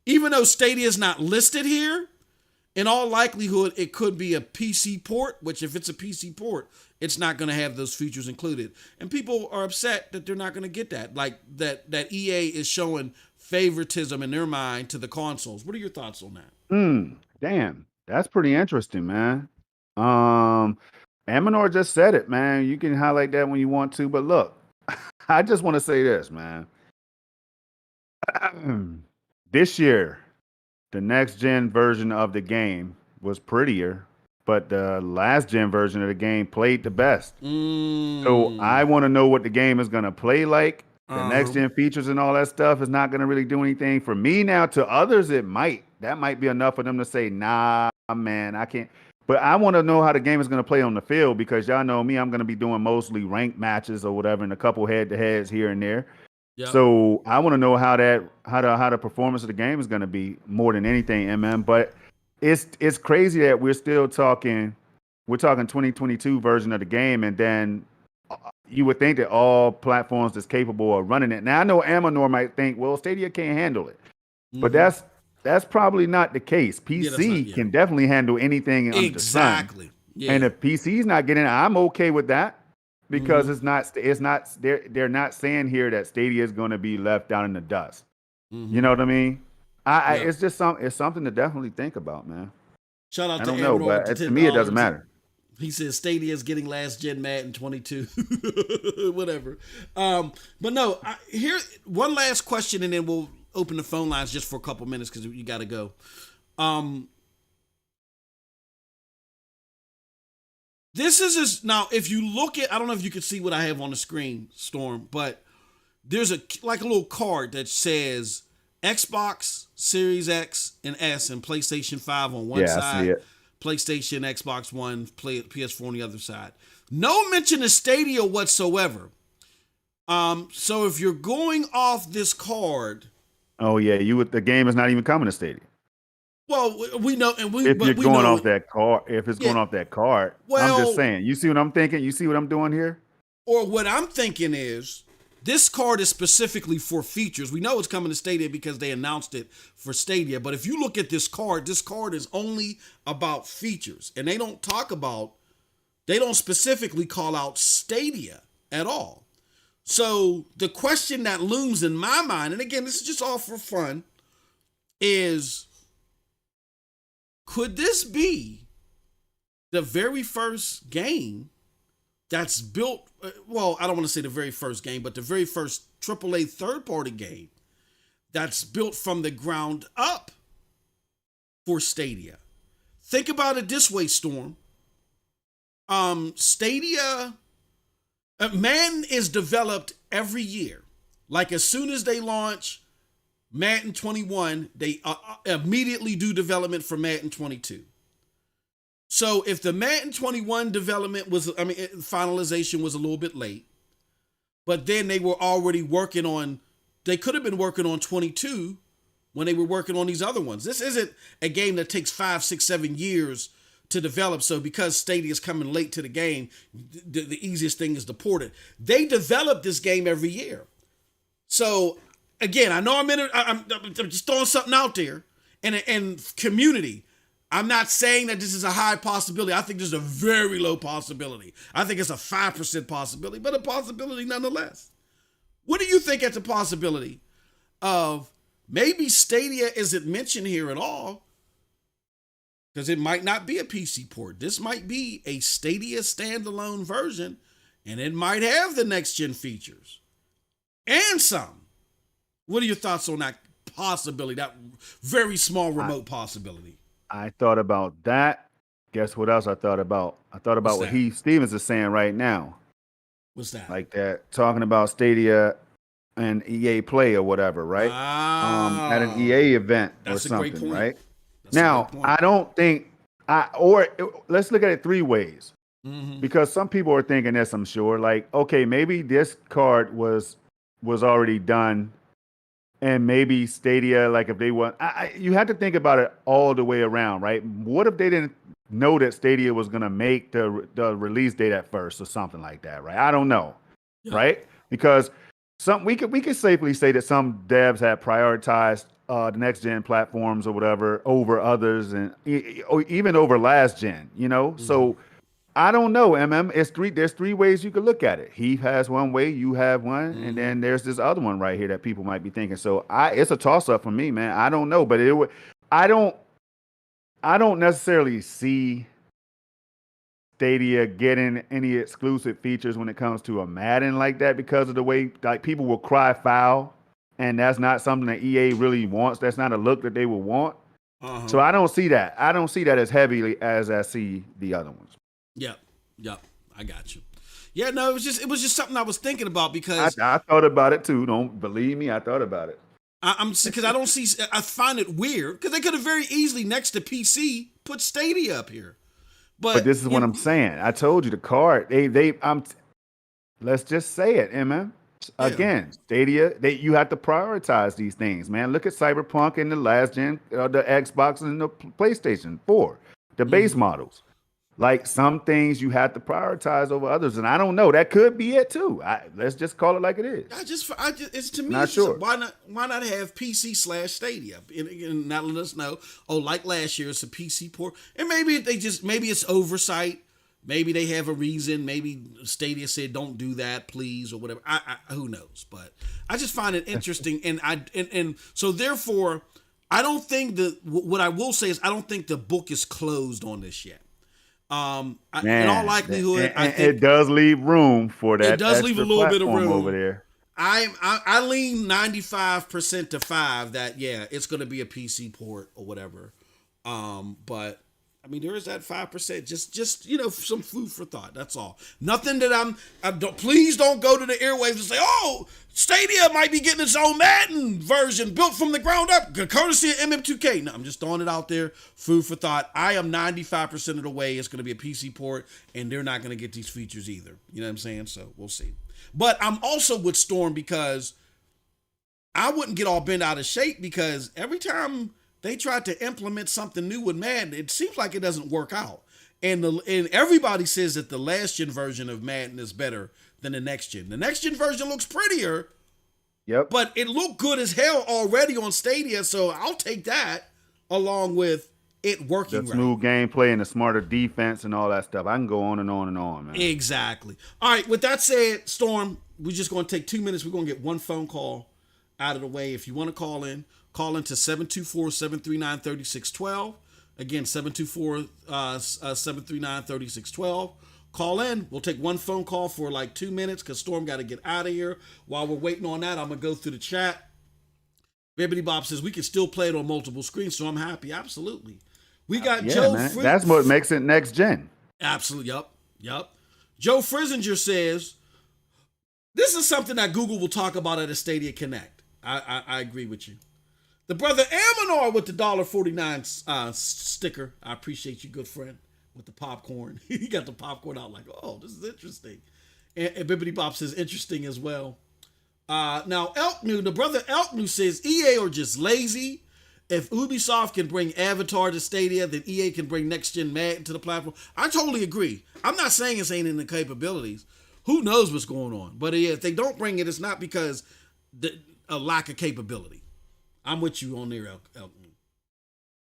even though Stadia is not listed here, in all likelihood, it could be a PC port, which if it's a PC port, it's not going to have those features included. And people are upset that they're not going to get that. Like that EA is showing favoritism in their mind to the consoles. What are your thoughts on that? Damn, that's pretty interesting, man. Amanor just said it, man. You can highlight that when you want to, but look, I just want to say this, man. This year, the next gen version of the game was prettier, but the last gen version of the game played the best. So I want to know what the game is going to play like. The next gen features and all that stuff is not going to really do anything for me now. To others, it might. That might be enough for them to say, nah, man, I can't. But I want to know how the game is going to play on the field, because y'all know me, I'm going to be doing mostly ranked matches or whatever and a couple head-to-heads here and there. Yep. So I want to know how the performance of the game is going to be more than anything, MM. But it's crazy that we're talking 2022 version of the game, and then you would think that all platforms that's capable of running it. Now I know Amanor might think, well, Stadia can't handle it, but that's probably not the case. PC can definitely handle anything under the sun. Yeah. And if PC's not getting it, I'm okay with that. Because they're not saying here that Stadia is going to be left down in the dust. You know what I mean? It's just something to definitely think about, man. Shout out I don't know, but to me it doesn't matter. He says Stadia is getting last gen Madden 22, whatever. But no, here one last question, and then we'll open the phone lines just for a couple minutes because you got to go. This is now, if you look at, I don't know if you can see what I have on the screen, Storm, but there's a little card that says Xbox Series X and S and PlayStation 5 on one side, I see it. PlayStation, Xbox One, PS4 on the other side. No mention of Stadia whatsoever. So if you're going off this card, the game is not even coming to Stadia. Well, we know, and if you're going off that card, going off that card, well, I'm just saying. You see what I'm thinking? You see what I'm doing here? Or what I'm thinking is, this card is specifically for features. We know it's coming to Stadia because they announced it for Stadia. But if you look at this card is only about features, and they don't specifically call out Stadia at all. So the question that looms in my mind, and again, this is just all for fun, is could this be the very first game that's built, well, I don't want to say the very first game, but the very first AAA third-party game that's built from the ground up for Stadia? Think about it this way, Storm. Stadia, Madden is developed every year. Like as soon as they launch Madden 21, they immediately do development for Madden 22. So if the Madden 21 development finalization was a little bit late, but then they were already working on, they could have been working on 22 when they were working on these other ones. This isn't a game that takes 5, 6, 7 years to develop. So because Stadia is coming late to the game, the easiest thing is to port it. They develop this game every year. So again, I know I'm just throwing something out there. And community, I'm not saying that this is a high possibility. I think this is a very low possibility. I think it's a 5% possibility, but a possibility nonetheless. What do you think at the possibility of maybe Stadia isn't mentioned here at all? Because it might not be a PC port. This might be a Stadia standalone version, and it might have the next-gen features. And some. What are your thoughts on that possibility, that very small remote possibility? I thought about that. Guess what else I thought about? I thought about what Heath Stevens is saying right now. What's that? Like that, talking about Stadia and EA Play or whatever, right? At an EA event or something, right? Now, I don't think let's look at it three ways. Mm-hmm. Because some people are thinking this, I'm sure, like, okay, maybe this card was already done, and maybe Stadia, like if they want, you have to think about it all the way around, right? What if they didn't know that Stadia was going to make the release date at first or something like that, right? I don't know, right? Because we could safely say that some devs have prioritized the next gen platforms or whatever over others, and even over last gen, Mm-hmm. So I don't know, there's three ways you could look at it. He has one way, you have one, mm-hmm. and then there's this other one right here that people might be thinking. So it's a toss up for me, man. I don't know, but I don't necessarily see Stadia getting any exclusive features when it comes to a Madden like that, because of the way like people will cry foul. And that's not something that EA really wants. That's not a look that they will want. Uh-huh. So I don't see that. I don't see that as heavily as I see the other ones. Yep. I got you. Yeah, no, it was just something I was thinking about, because I thought about it too. Don't believe me, I thought about it. I find it weird, because they could have very easily next to PC put Stadia up here. But this is what I'm saying. I told you the card. Let's just say it, man. Again, Stadia, you have to prioritize these things, man. Look at Cyberpunk and the last gen, the Xbox and the PlayStation 4, the base models. Like some things you have to prioritize over others, and I don't know. That could be it too. Let's just call it like it is. It's to me. Not sure. Why not have PC/Stadia and not let us know? Oh, like last year, it's a PC port, and maybe it's oversight. Maybe they have a reason. Maybe Stadia said, "Don't do that, please," or whatever. Who knows? But I just find it interesting, and so therefore, I don't think what I will say is I don't think the book is closed on this yet. In all likelihood, I think it does leave room for that. It does leave a little bit of room over there. I lean 95% to 5 that it's going to be a PC port or whatever. But I mean, there is that 5%. Just some food for thought. That's all. Nothing that please don't go to the airwaves and say, "Oh, Stadia might be getting its own Madden version built from the ground up, courtesy of MM2K." No, I'm just throwing it out there. Food for thought. I am 95% of the way it's going to be a PC port, and they're not going to get these features either. You know what I'm saying? So we'll see. But I'm also with Storm, because I wouldn't get all bent out of shape, because every time they tried to implement something new with Madden, it seems like it doesn't work out. And everybody says that the last gen version of Madden is better than the next gen. The next gen version looks prettier. Yep. But it looked good as hell already on Stadia, so I'll take that along with it The working right. smooth gameplay and the smarter defense and all that stuff. I can go on and on and on, man. Exactly. All right. With that said, Storm, we're just going to take 2 minutes. We're going to get one phone call out of the way. If you want to call in to 724-739-3612. Again, 724-739-3612. Call in. We'll take one phone call for like 2 minutes because Storm got to get out of here. While we're waiting on that, I'm going to go through the chat. Bibbidi Bob says we can still play it on multiple screens, so I'm happy. Absolutely. We got Joe man. That's what makes it next gen. Absolutely. Yup. Joe Frizinger says this is something that Google will talk about at a Stadia Connect. I agree with you. The brother Aminor with the $1.49 sticker. I appreciate you, good friend, with the popcorn. He got the popcorn out like, oh, this is interesting. And Bibbidi Bob says interesting as well. Now, the brother Elknew says EA are just lazy. If Ubisoft can bring Avatar to Stadia, then EA can bring next-gen Madden to the platform. I totally agree. I'm not saying it's ain't in the capabilities. Who knows what's going on? But if they don't bring it, it's not because a lack of capability. I'm with you on there, Elknew.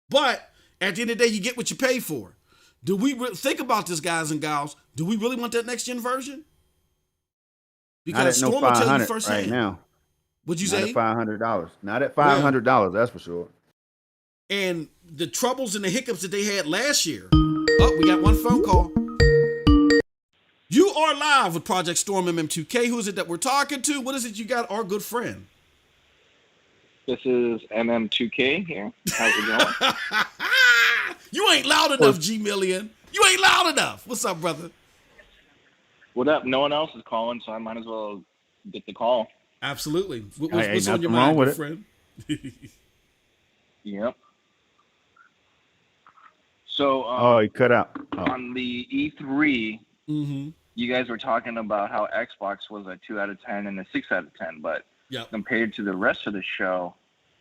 But at the end of the day, you get what you pay for. Do we think about this, guys and gals? Do we really want that next-gen version? Because Not at Storm will tell you $500 firsthand. right now. What'd you Not say? at $500. Not at $500. That's for sure. And the troubles and the hiccups that they had last year. Oh, we got one phone call. You are live with Project Storm MM2K. Who is it that we're talking to? What is it you got, our good friend? This is MM2K here. How's it going? You ain't loud enough, G Million. You ain't loud enough. What's up, brother? What up? No one else is calling, so I might as well get the call. Absolutely. What's Ain't on your nothing wrong mind, with good it. friend? Yep. So, He cut out. on the E3, Mm-hmm. you guys were talking about how Xbox was a 2 out of 10 and a 6 out of 10, but Yep. compared to the rest of the show,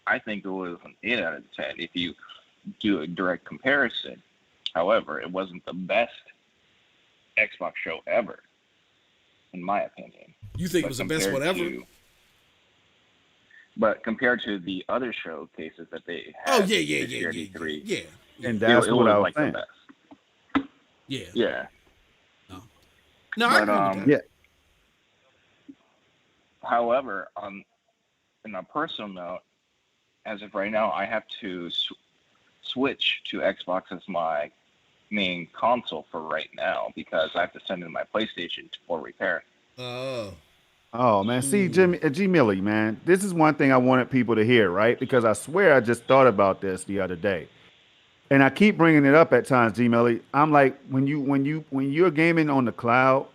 I think it was an 8 out of 10 if you do a direct comparison. However, it wasn't the best Xbox show ever, in my opinion. You think it was the best one ever? But compared to the other showcases that they had Yeah. this year at E3, Yeah. And that's it what I was like saying. the best. Yeah. Yeah. No, I agree with that. Yeah. However, in a personal note, as of right now, I have to switch to Xbox as my main console for right now because I have to send in my PlayStation for repair. Oh man, see, G Millie, man, this is one thing I wanted people to hear, right? Because I swear I just thought about this the other day, and I keep bringing it up at times, G Millie. I'm like, when you're gaming on the cloud,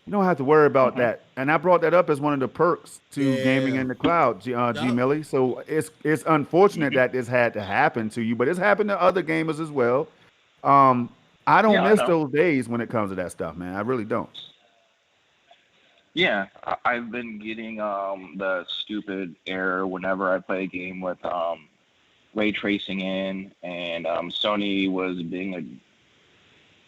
you don't have to worry about that. And I brought that up as one of the perks to gaming in the cloud, G Millie. So it's unfortunate that this had to happen to you, but it's happened to other gamers as well. I don't miss those days when it comes to that stuff, man. I really don't. Yeah, I've been getting the stupid error whenever I play a game with ray tracing in, and Sony was being a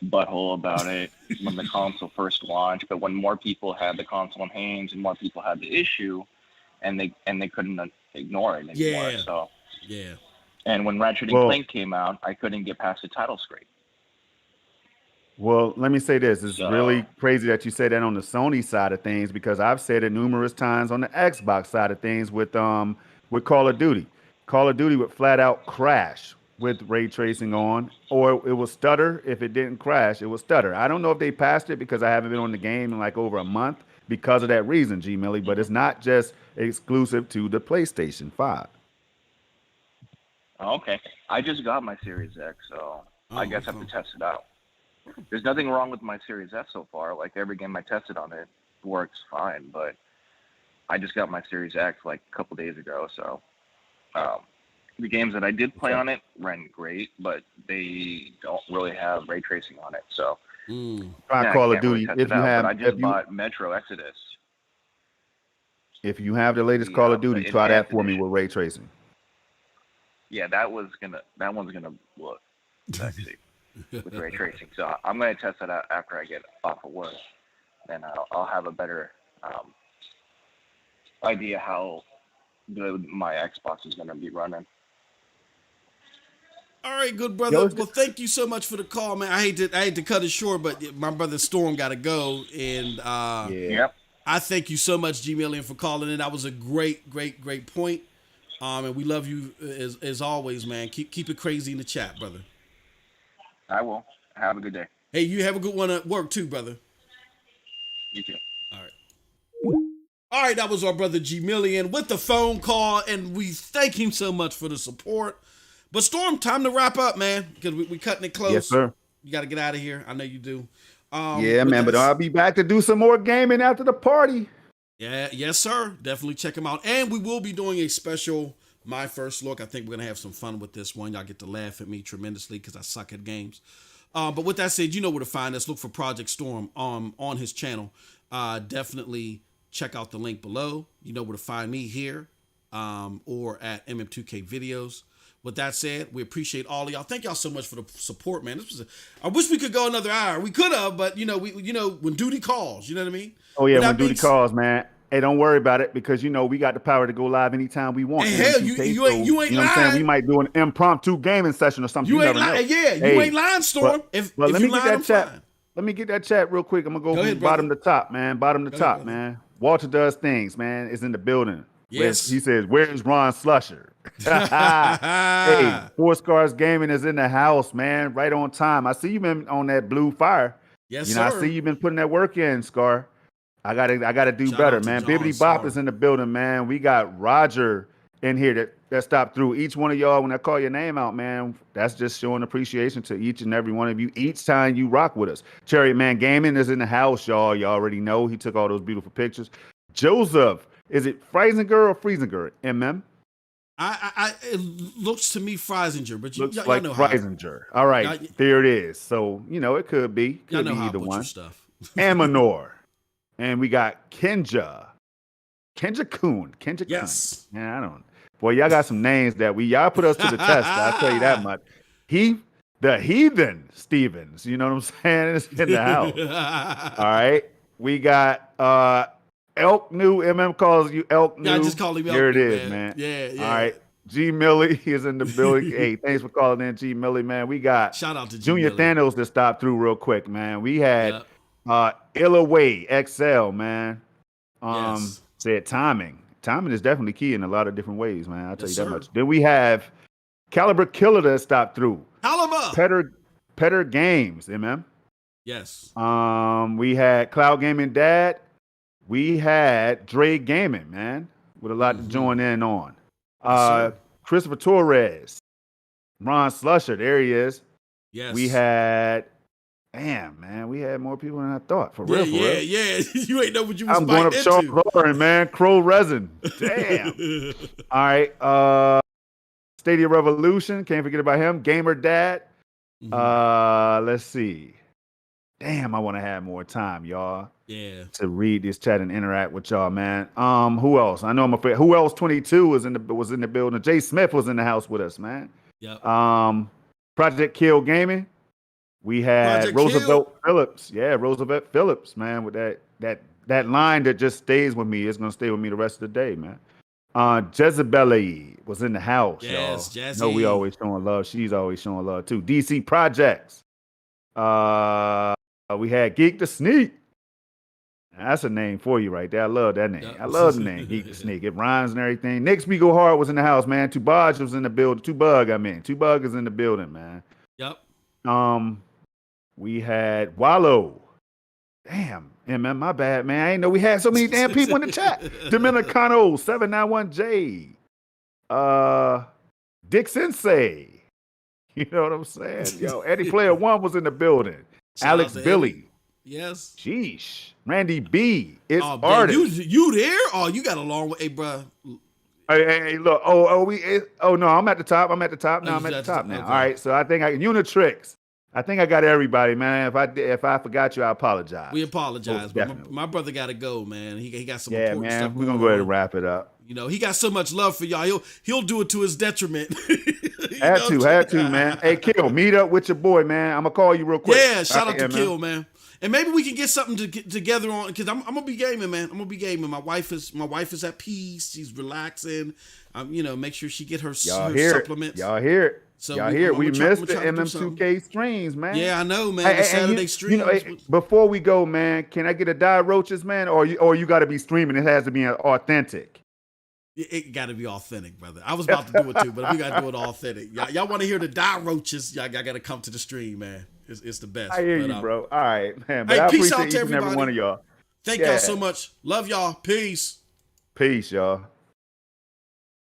butthole about it when the console first launched. But when more people had the console in hands and more people had the issue, and they couldn't ignore it anymore. Yeah. So Yeah. And when Ratchet and Clank came out, I couldn't get past the title screen. Well, let me say this. It's really crazy that you say that on the Sony side of things, because I've said it numerous times on the Xbox side of things with Call of Duty. Call of Duty would flat out crash with ray tracing on, or it will stutter. If it didn't crash, it will stutter. I don't know if they passed it because I haven't been on the game in like over a month because of that reason, G Millie, but it's not just exclusive to the PlayStation 5. Okay. I just got my Series X, so I guess I have to test it out. There's nothing wrong with my Series S so far. Like, every game I tested on it works fine, but I just got my Series X like a couple days ago, so the games that I did play on it ran great, but they don't really have ray tracing on it. So Call of Duty. Really but I just bought Metro Exodus. If you have the latest Call of Duty, try that for me with ray tracing. Yeah, that one's gonna look sexy with ray tracing. So I'm gonna test that out after I get off of work, and I'll have a better idea how good my Xbox is gonna be running. All right, good brother. Well, thank you so much for the call, man. I hate to cut it short, but my brother Storm got to go, and Yep. I thank you so much, G Million, for calling in. That was a great point. And we love you as always, man. Keep it crazy in the chat, brother. I will. Have a good day. Hey, you have a good one at work too, brother. You too. All right, that was our brother G Million with the phone call, and we thank him so much for the support. But Storm, time to wrap up, man, because we cutting it close. Yes, sir. You got to get out of here. I know you do. Yeah, man, but I'll be back to do some more gaming after the party. Yeah, yes, sir. Definitely check him out. And we will be doing a special My First Look. I think we're going to have some fun with this one. Y'all get to laugh at me tremendously because I suck at games. But with that said, you know where to find us. Look for Project Storm on his channel. Definitely check out the link below. You know where to find me here or at MM2K Videos. With that said, we appreciate all of y'all. Thank y'all so much for the support, man. I wish we could go another hour. We could have, but when duty calls, you know what I mean? Oh yeah, when duty calls, man. Hey, don't worry about it because we got the power to go live anytime we want. Hey, hell, you ain't you know what I'm saying? We might do an impromptu gaming session or something. You ain't lying. Yeah, you ain't lying, Storm. But let me get that chat. Let me get that chat real quick. I'm gonna go from bottom to top, man. Bottom to top, man. Walter Does Things, man, is in the building. Yes. He says, "Where's Ron Slusher?" Hey, Four Scars Gaming is in the house, man. Right on time. I see you been on that blue fire. Yes, sir. I see you been putting that work in, Scar. I gotta do better, man. Bibbity Bop is in the building, man. We got Roger in here that stopped through. Each one of y'all, when I call your name out, man, that's just showing appreciation to each and every one of you. Each time you rock with us. Cherry Man Gaming is in the house, y'all. You already know. He took all those beautiful pictures. Joseph, is it Freisinger or Friesinger? MM? It looks to me Freisinger, but looks y'all like know Freisinger. All right, there it is. So it could be either one. Stuff. Amanor, and we got Kenja Kuhn. Yes. Kuhn. Yeah, I don't. Boy, y'all got some names that y'all put us to the test. I'll tell you that much. The Heathen Stevens. You know what I'm saying? It's in the house. All right, we got Elk New. MM calls you Elk New. Yeah, I just call him Elk Here it New, is, man. Yeah. All right. G Millie is in the building. Hey, thanks for calling in, G Millie, man. We got shout out to G Junior Millie. Thanos that stopped through real quick, man. We had Illaway XL, man. Said timing. Timing is definitely key in a lot of different ways, man. I'll tell you that much. Then we have Caliber Killer that stopped through. Caliber. Petter Games, MM. Yes. We had Cloud Gaming Dad. We had Dre Gaming, man, with a lot to join in on. Christopher Torres, Ron Slusher, there he is. Yes. We had, we had more people than I thought. For real. Yeah. You ain't know what you was I'm going up Charles Lauren, man. Crow Resin. Damn. All right. Stadia Revolution. Can't forget about him. Gamer Dad. Let's see. Damn, I want to have more time, y'all. Yeah. To read this chat and interact with y'all, man. Who else? I know I'm afraid. Who else? 22 was in the building. Jay Smith was in the house with us, man. Yep. Project Kill Gaming. We had Project Roosevelt Phillips. Yeah, Roosevelt Phillips, man, with that line that just stays with me. It's gonna stay with me the rest of the day, man. Jezebel was in the house, yes, y'all. Jazzy. No, we always showing love. She's always showing love too. DC Projects. We had Geek the Sneak. That's a name for you right there. I love that name. Yep. I love the name Geek the Sneak. It rhymes and everything. Nick We Go Hard was in the house, man. Tubaj was in the building. Tubug is in the building, man. Yep. We had Wallow. Damn, MM, my bad, man. I didn't know we had so many damn people in the chat. Dominicano 791J. Dick Sensei. You know what I'm saying? Yo, Eddie Player One was in the building. Alex Billy. Eddie. Yes. Sheesh. Randy B. It's man, artist. You there? Oh, you got a long way, bro. Hey, look. No, I'm at the top. No, I'm at the top now. Okay. All right. So I think Unitrix. I think I got everybody, man. If I forgot you, I apologize. We apologize, but my brother got to go, man. He got some important man. stuff. We're gonna go ahead and wrap it up. You know, he got so much love for y'all. He'll do it to his detriment. had to, man. Hey, Kill, meet up with your boy, man. I'm gonna call you real quick. Yeah, shout out to Kill, man. And maybe we can get something together on, because I'm gonna be gaming, man. I'm gonna be gaming. My wife is at peace. She's relaxing. Make sure she get her supplements. Y'all hear it. So Y'all here, we missed the try to do something. MM2K streams, man. Yeah, I know, man. The Saturday streams. Before we go, man, can I get a Die Roaches, man? Or you got to be streaming. It has to be authentic. It got to be authentic, brother. I was about to do it too, but we got to do it authentic. Y'all want to hear the Die Roaches? Y'all got to come to the stream, man. It's the best. I hear you, bro. All right, man. But hey, I peace appreciate out to each and every everybody. one of y'all. Thank y'all so much. Love y'all. Peace. Peace, y'all.